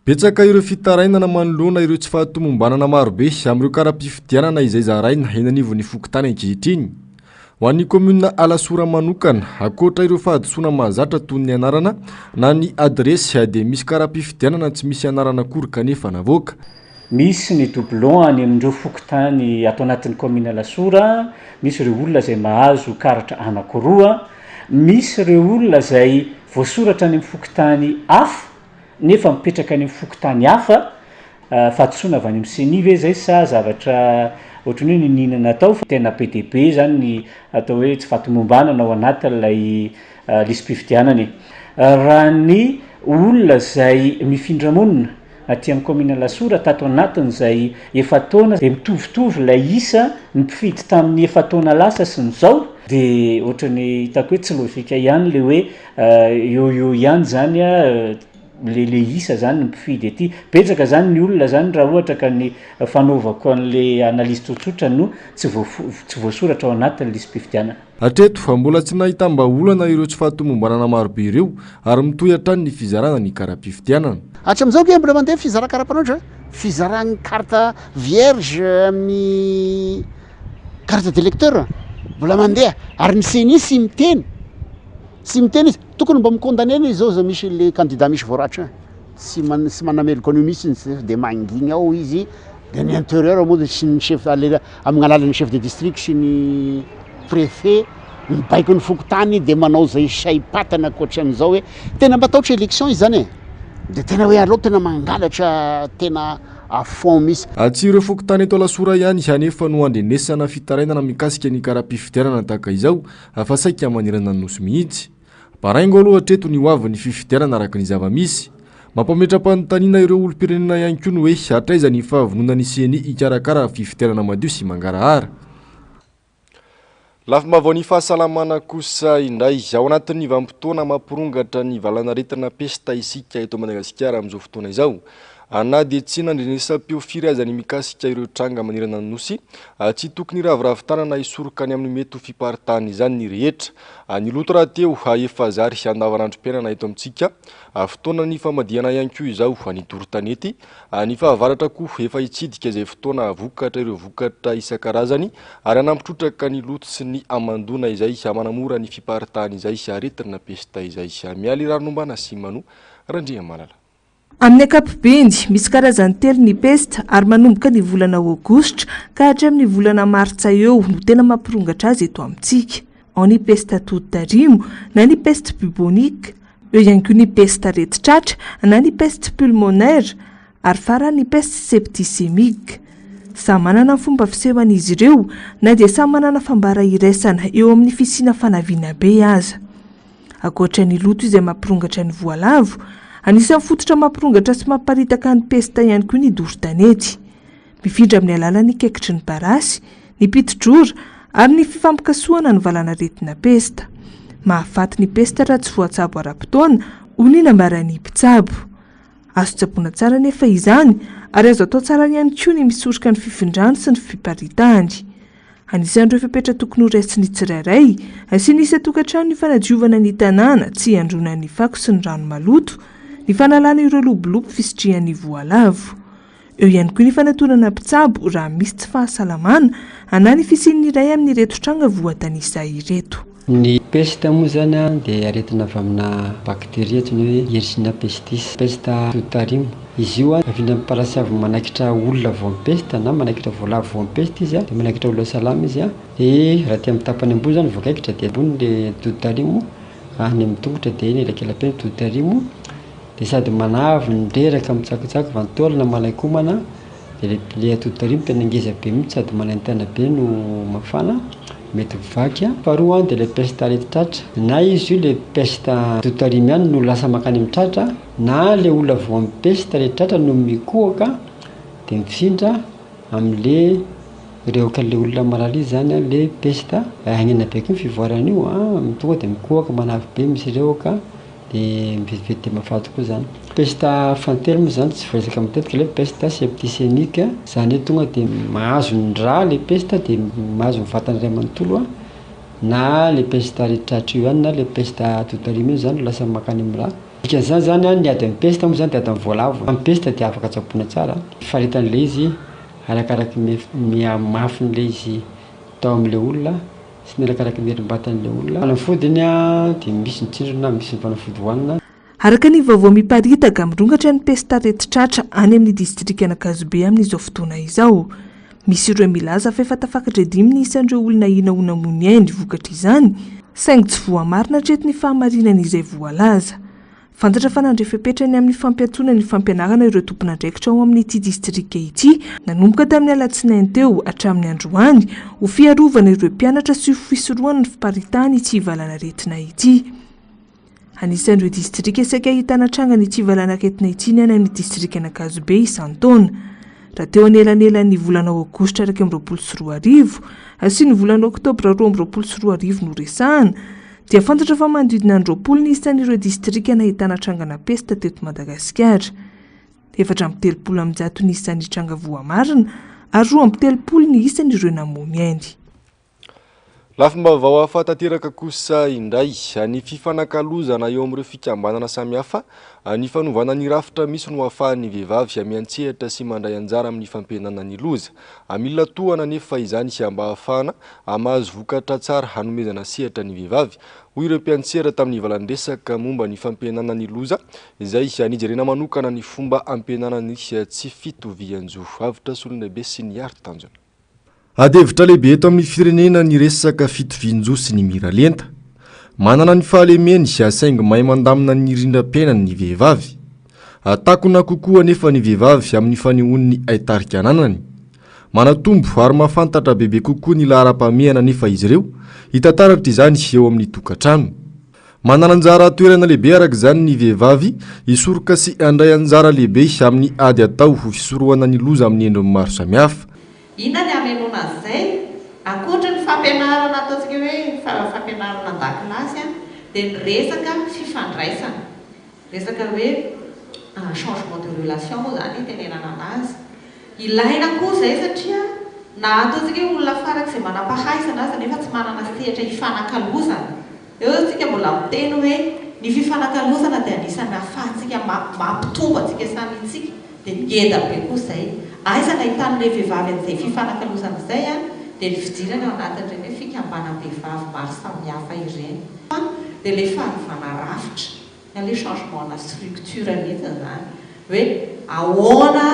Betsaka ireo fitarainana manoloana ireo tsy fahatomombanana marobe amin'ireo karapifidianana izay zaraina eny anivon'ny fokontany ankehitriny. Ho an'ny komina Alasora manokana, akoatra ireo fahadisoana mahazatra toy ny anarana na ny adresy dia misy karapifidianana tsy misy anarana akory kanefa navoaka. Misy ny doublon any amin'ireo fokontany ato anatin'ny komina Alasora, misy ireo olona izay mahazo karatra anankiroa, misy ireo olona izay voasoratra any amin'ny fokontany hafa nefa mipetraka any amin'ny fokontany hafa, fahadisoana avy any amin'ny CNI ve zay sa zavatra ohatrany hoe ninana atao fa tena PDB zany ny atao hoe tsy fahatomombanana ao anatin'ilay lisam-pifidianana. Raha ny olona izay mifindra monina aty amin'ny komina Lasora tato anatin'izay efa taona dia mitovitovy ilay isa ny mpifidy tamin'ny efa taona lasa sy ny zao dia ohatrany hitako hoe tsy logika ihany le hoe eo ihany zany le isa zany ny mpifidy ety. Betsaka zany ny olona zany raha ohatra ka ny fanaovako an'le analizy tsotsotra no tsy voasoratra ao anatin'ny lisam-pifidianana. Hatreto fa mbola tsy nahitam-baolana ireo tsy fahatomombanana marobe ireo ary mitohy hatrany ny fizarana ny karapifidianana. Hatramin'izao ke mbola mandeha fizara karapanondra, fizarany carte vierge amin'ny carte d'électeur mbola mandeha ary ny CNI sy miteny izy tokony mba mikondamnena izy zao misy le candidat misy voaratra sy manameloko an'io misy dia manginy ao izy dia ny intérieur moa dia sy ny chef amin'ny alalan'ny chef de district sy ny préfet mibaiko ny fokotany dia manao zay saim-patana ankoatran'izao hoe tena mbataotra élection izy zany dia tena hoe aleo tena mangalatra tena à fond misy. Tsy ireo fokotany eto Alasora ihany anefa no andrenesana fitarainana mikasika ny karapifidianana tahaka izao fa saika manirana ny nosy mihitsy. Paraingo aloha hatreto ny hoavy ny fifidianana araka ny zava-misy. Mampametra-panontaniana ireo olom-pirenena ihany koa ny hoe hatraiza ny fahavonona ny CNI hikarakara fifidianana madio sy mangarahara. Lafim-bavao ny fahasalamana kosa indray ao anatin'ny vanim-potoana mampirongatra ny valanaretina pesta isika eto Madagasikara amin'izao fotoana izao. Na dia tsy nandrenesam-peo firy aza ny mikasika ireo tranga manirana ny nosy, tsy tokony raviravitanana hisoroka any amin'ny mety ho fiparitahana izany ny rehetra. Ny loto raha teo efa zary andavanandrom-piainana eto amintsika, fotoana ny famadihana ihany koa izao ny doro-tanety, ny fahavaratra koa efa hitsidika izay fotoana vokatra ireo vokatra isan-karazany ary anampitrotraka ny loto sy ny amandona izay manamora ny fiparitahana izay aretina pesta izay. Mialy ranombana sy mano Randria Malala. Amin'ny ankapobeny misy karazany telo ny pesta ary manomboka ny volana aogositra ka hatramin'ny volana martsa eo no tena mampirongatra azy eto amintsika. Ao ny pesta totarimo na ny peste bubonique, eo ihany koa ny pesta retitratra na ny peste pulmonaire ary farany ny peste septicémique. Samy manana ny fomba fisehoan'izy ireo na dia samy manana fambara iraisana eo amin'ny fisiana fanaviana be aza. Ankoatra ny loto izay mampirongatra ny voalavo, anisan'ny fototra mampirongatra sy mamparitaka ny pesta ihany koa ny doro-tanety. Mifindra amin'ny alalan'ny kaikitry ny parasy, ny pitidrora ary ny fifampikasoana ny valanaretina pesta. Mahafaty ny pesta raha tsy voatsabo ara-potoana hoy ny nambaran'ny mpitsabo. Azo tsaboina tsara nefa izany ary azo atao tsara ihany koa ny misoroka ny fifindrany sy ny fiparitahany. Anisan'ireo fepetra tokony ho raisiny tsirairay sy nisy tokantrano ny fanadiovana ny tanàna tsy androna ny fako sy ny rano maloto, ny fanalana ireo lobolobo fisitrihan'ny voalavo. eo ihany koa ny fanatonana mpitsabo raha misy tsy fahasalamana anany fisian'ny iray amin'ireto tranga voatanisa ireto. Ny peste moa zany dia aretina avy amina bakteria toy ny hoe Yersinia pestis, peste totarimo. Izy io avy parasy avy manaikitra olona vao peste na manaikitra voalavo vao peste izy dia manaikitra olona salama izy dia raha ty amin'ny tapany ambony zany voakaikitra dia ambony le totarimo any amin'ny tongotra dia iny elakelam-pe totarimo dia sady manavy nireraka mitsakotsako vantaolana malaikomana dia le totarimo tena ngeza be mihitsy sady manentana be no mafana mety vaky. Faharoa dia le peste areti-tratra na izy io le peste totarimo ihany no lasa makany amin'ny tratra na le olona vao amin'ny peste areti-tratra no mikohaka dia mifindra amin'le reoka le olona marary zany le peste agnina be koa fivoarana io tonga dia mikohaka manavy be misy reoka dia mivetivety dia mafaty koa zany. Peste fantely moa zany tsy voaisaka matetika le peste septicémique zany hoe tonga dia mahazo ny rà le peste dia mahazo ny vatany iray manontolo na le peste areti-tratra io ihany na le peste totarimo io zany lasa makany amin'ny rà. Dikan'izany zany ny ady amin'ny peste moa zany dia ady amin'ny voalavo. Amin'ny peste dia afaka tsaboina tsara faritan'le izy arakaraky miamafin'le izy tao amin'le olona sy ny arakaraky mierim-batan'le olona. Fanafodiny dia misy ny tsindrona misy ny fanafody hohanina. Araka ny vaovao miparitaka mirongatra ny peste areti-tratra any amin'ny distrika Anakazobe amin'izao fotoana izao. Misy ireo milaza fa efa tafakatra 5 isan'ireo olona inaona mony ainy vokatra izany saingy tsy voamarina hatreto ny fahamarinan'izay voalaza. Fantatra fa nandrefepetrany amin'ny fampiantsoana ny fampianarana ireo tompon'andraikitra ao amin'ity distrika ity nanomboka tamin'ny alatsinainy teo hatramin'ny androany ho fiarovana ireo mpianatra sy fisorohana ny fiparitahana ity valanaretina ity. Anisan'ireo distrika saika ahitana tranga ny tsivalanaretina ity ny any amin'ny distrika Anakazobe isan-taona. Raha teo anelanelan'ny volana Aogositra 2024 sy ny volana Oktobra 2024 no resahana dia fantatra fa manodidina 20 ny isan'ireo distrika nahitana trangana peste teto Madagasikara. 430 ny isan'ny tranga voamarina ary 230 ny isan'ireo namony ainy. Lafim-baovao hafa-tanteraka kosa indray ny fifanakalozana eo amin'ireo fikambanana samihafa ny fanovana ny rafitra misy no ahafahan'ny vehivavy miantsehatra sy mandray anjara amin'ny fampihenana ny loza. Mila tohana nefa izany sy mba ahafahana mahazo vokatra tsara hanomezana sehatra ny vehivavy. Hoy ireo mpiantsehatra tamin'ny valan-dresaka momba ny fampihenana ny loza izay nijerena manokana ny fomba ampihenana ny tsy fitovian-jo. Avitra solon'lehibe sy ny aro tanjona. Adevitra lehibe eto amin'ny firenena ny resaka fitovian-jo sy ny miralenta. Manana ny fahalemeny saingy mahay mandamina ny rindram-piainany ny vehivavy. Atakona kokoa nefa ny vehivavy amin'ny fanehoan'ny aitarika-nanany. Manatombo ary mahafantatra bebe kokoa ny laharam-pahamehana nefa izy ireo hitantaratra izany eo amin'ny tokantrano. Manana anjara toerana lehibe araka izany ny vehivavy hisoroka sy handray anjara lehibe amin'ny ady atao ho fisorohana ny loza amin'ny endriny maro samihafa. Ina ny hamelona an'izay ankoatra ny fampianarana ataontsika hoe fampianarana an-dakilasy dia ny resaka fifandraisana. Resaka hoe changement de relation moa zany tenenana anazy. Ilaina koa izay satria na ataontsika hoe olona farak'izay manam-pahaizana azy nefa tsy manana sehatra hifanakalozana. Eo tsika mbola miteny hoe ny fifanakalozana dia anisan'ny ahafahantsika mampitombo antsika samy itsika dia ngeda be koa izay. Aizana ahitan'ilay vehivavy an'izay fifanakalozana izay dia ny fidirana ao anatin'ireny hoe fikambanam-behivavy maro samihafa ireny. Dia ilay faharovana rafitra, ilay changement na structure mihitsy zany hoe ahoana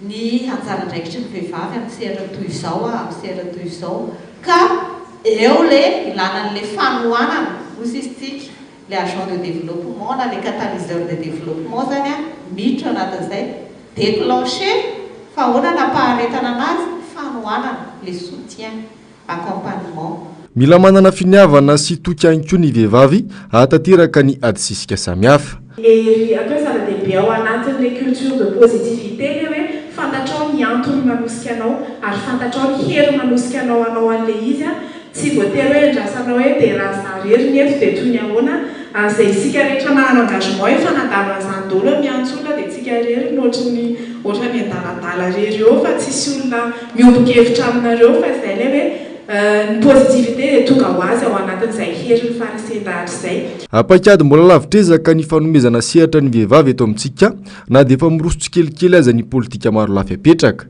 ny anjara-draikitry ny vehivavy amin'ny sehatra toy izao amin'ny sehatra toy izao ka eo le ilanan'ilay fanohanana osisitsika le agent de développement na le catalyseur de développement zany miditra anatin'izay déclencher fa ahoana nampaharetana anazy fanohanana le soutien accompagnement. Mila manana finiavana sy tokianko ny vehivavy ahatanteraka ny adisisika samihafa. Atao zava-dehibe ao anatin'ilay culture de positivité le hoe fantatrao ny antony manosika anao ary fantatrao ny hery manosika anao an'ilay izy tsy voatery hoe andrasanao hoe dia raha zarery ny eto dia toy ny ahoana izay isika rehetra manano engagement efa nadalo an'izany daholo miantsoana dia tsika rery ohatra ny adaladala rery eo fa tsisy olona miomboka hevitra aminareo fa izay le hoe ny positivité dia tonga ho azy ao anatin'izay hery ny farisendahatra izay. Apakady mbola lavitra ezaka ny fanomezana sehatra ny vehivavy eto amintsika na dia efa miroso tsikelikely aza ny politika maro lafy apetraka.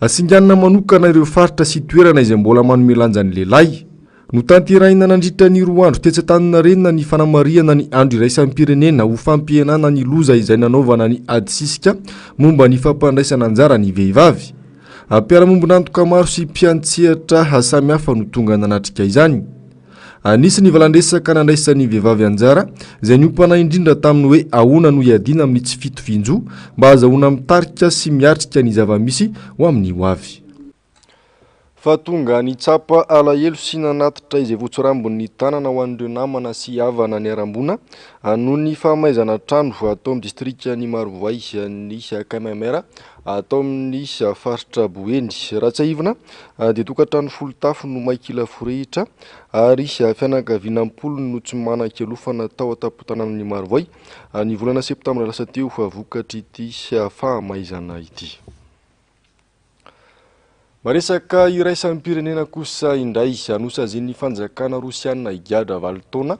Asinganana manokana ireo faritra sy toerana izay mbola manome lanja ny lehilahy. No tanterahina nandritra ny roa andro tetsatanina ny fanamariana ny andro iraisam-pirenena ho fampihenana ny loza izay nanaovana ny ady sisika momba ny fampandraisana anjara ny vehivavy. Ampiaramombona antoka maro sy mpiantsehatra samihafa no tonga nanatrika izany. Anisy ny valandresaka nandraisan'ny vehivavy anjara izay niompana indrindra taminy hoe ahoana no iadiana amin'ny tsy fitovinjo mba azahoana mitarika sy miatrika ny zava-misy ho amin'ny ho avy. Fa tonga ny tsapa alahelo sy nanatitra izay voatsorambon'ny tanana ho an'ireo namana sy havana ny arambona noho ny fahamaizana trano atao amin'ny distriktan'ny Marovoay ny Kaimamera atao amin'ny faritra Boeny. Ratsaivina dia tokantrano folo tafo no maikila forehitra ary fianakaviana ampolo no tsy manan-kelofana tao an-tampon-tanànan'ny Marovoay ny volana septambra lasa teo vokatra ity fahamaizana ity. Maresaka iraisam-pirenena kosa indray anosaziny fanjakana Rosiana igadra 20 taona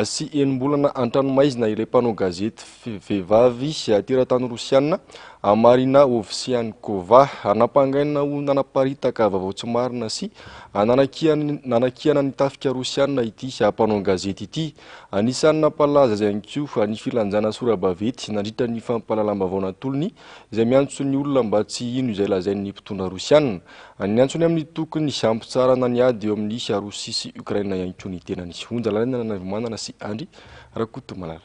sy enim-bolana an-tranomaizina ilay mpanao gazety vehivavy teratany Rosiana Marina Ovsianikova anapangaina ho nanaparitaka vaovao tsy marina sy nanakiana ny tafika Rosiana ity mpanao gazety ity. Anisany nampalaza izay koa ny filanjana sora-bavety nandritra ny fampalalam-baovao natolony izay miantso ny olona mba tsy ino izay lazain'ny mpitondra Rosiana. Ny antsony amin'ny tokony ampitsarana ny ady eo amin'ny Rosia sy Ukraina ihany koa ny tenany. Hunjalalana nanavimanana sy Andry Rakoto Malala.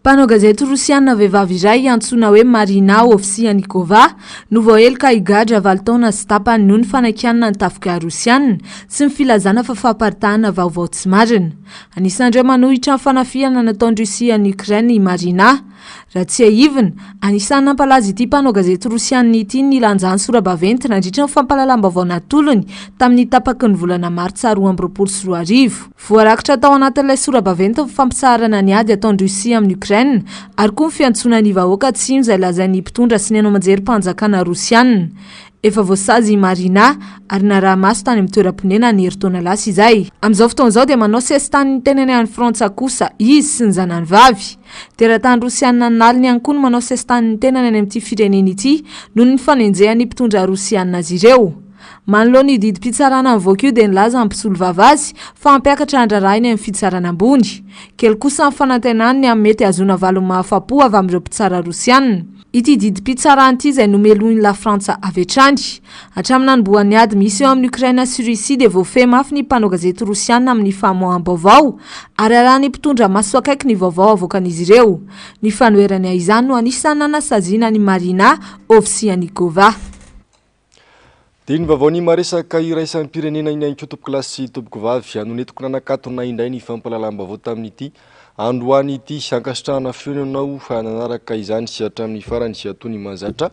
Mpanao gazety Rosiana vehivavy iray antsoina hoe Marina Ovsianikova no voahelika higadra 20 taona sy tapany noho ny fanakiana ny tafika Rosiana sy ny filazana fa famparitahana vaovao tsy marina. Anisan'ireo manohitra ny fanafiana nataon'ny Rosia ny Ukraina Marina. Raha tsy aivina, anisan'ny nampalaza ity mpanao gazety Rosiana ity ny lanjany sora-baventy nandritra ny fampalalam-baovao natolony tamin'ny tapaky ny volana Martsa 2024. Voarakitra tao anatin'ilay sora-baventy ny fampisarana ny ady ataon'ny Rosia amin'ny Ukraina ary koa ny fiantsona ny vahoaka tsy ino izay lazain'ny mpitondra sy ny hanao manjerim-panjakana Rosiana. Efa voasazy Marina ary naraha maso tany amin'ny toeram-ponena ny herintaona lasa izay. Amin'izao fotoan'izao dia manao sesy tany ny tenany any Frantsa kosa izy sy ny zanany vavy. Teratany Rosiana naliny ihany koa no manao sesy tany ny tenany any amin'ity firenena ity noho ny fanenjehan'ny mpitondra Rosiana azy ireo. Manoloana ny didim-pitsarana mivoaka io dia nilaza amin'ny mpisolo vavasy fa mampiakatra andrarahiny amin'ny fitsarana ambony. Kely kosa ny fanantenany amin'ny mety azona valony mahafapo avy amin'ireo mpitsara Rosiana. Ity didim-pitsarana ity izay nomeloiny la Frantsa avy hatrany. Hatramin'ny nanombohan'ny ady misy eo amin'ny Ukraina sy Rosia dia voafehy mafy ny mpanao gazety Rosiana amin'ny famoaham-baovao ary arahany mpitondra maso akaiky ny vaovao avoakan'izy ireo. Ny fanoherany izany no anisany nanasaziana ny Marina Ovsianikova. Dia ny vaovao ny maresaka iraisam-pirenena iny ihany koa tompoko lahy sy tompoko vavy anonetiko nanakatona indray ny fampalalam-baovao tamin'ity androany ity ankasitrahana fionanao nanaraka izany sy hatramin'ny farany sy atony mahazatra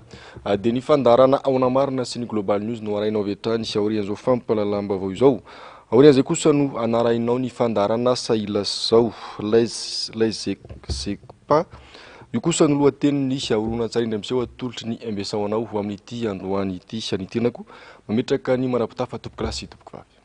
dia ny fandarana ao namarina sy ny Global News no arainao avy hatrany sy aorian'izao fampalalam-baovao izao. Aorian'izay kosa no anarainao ny fandarana Saila zao Laisekpa. Io kosa no lohatenin'ny horonan-tsary indray amin'izao atolotry ny MBS anao amin'ity androany ity sy ny tenako mametraka ny manapitafa tompoko lahy sy tompoko vavy.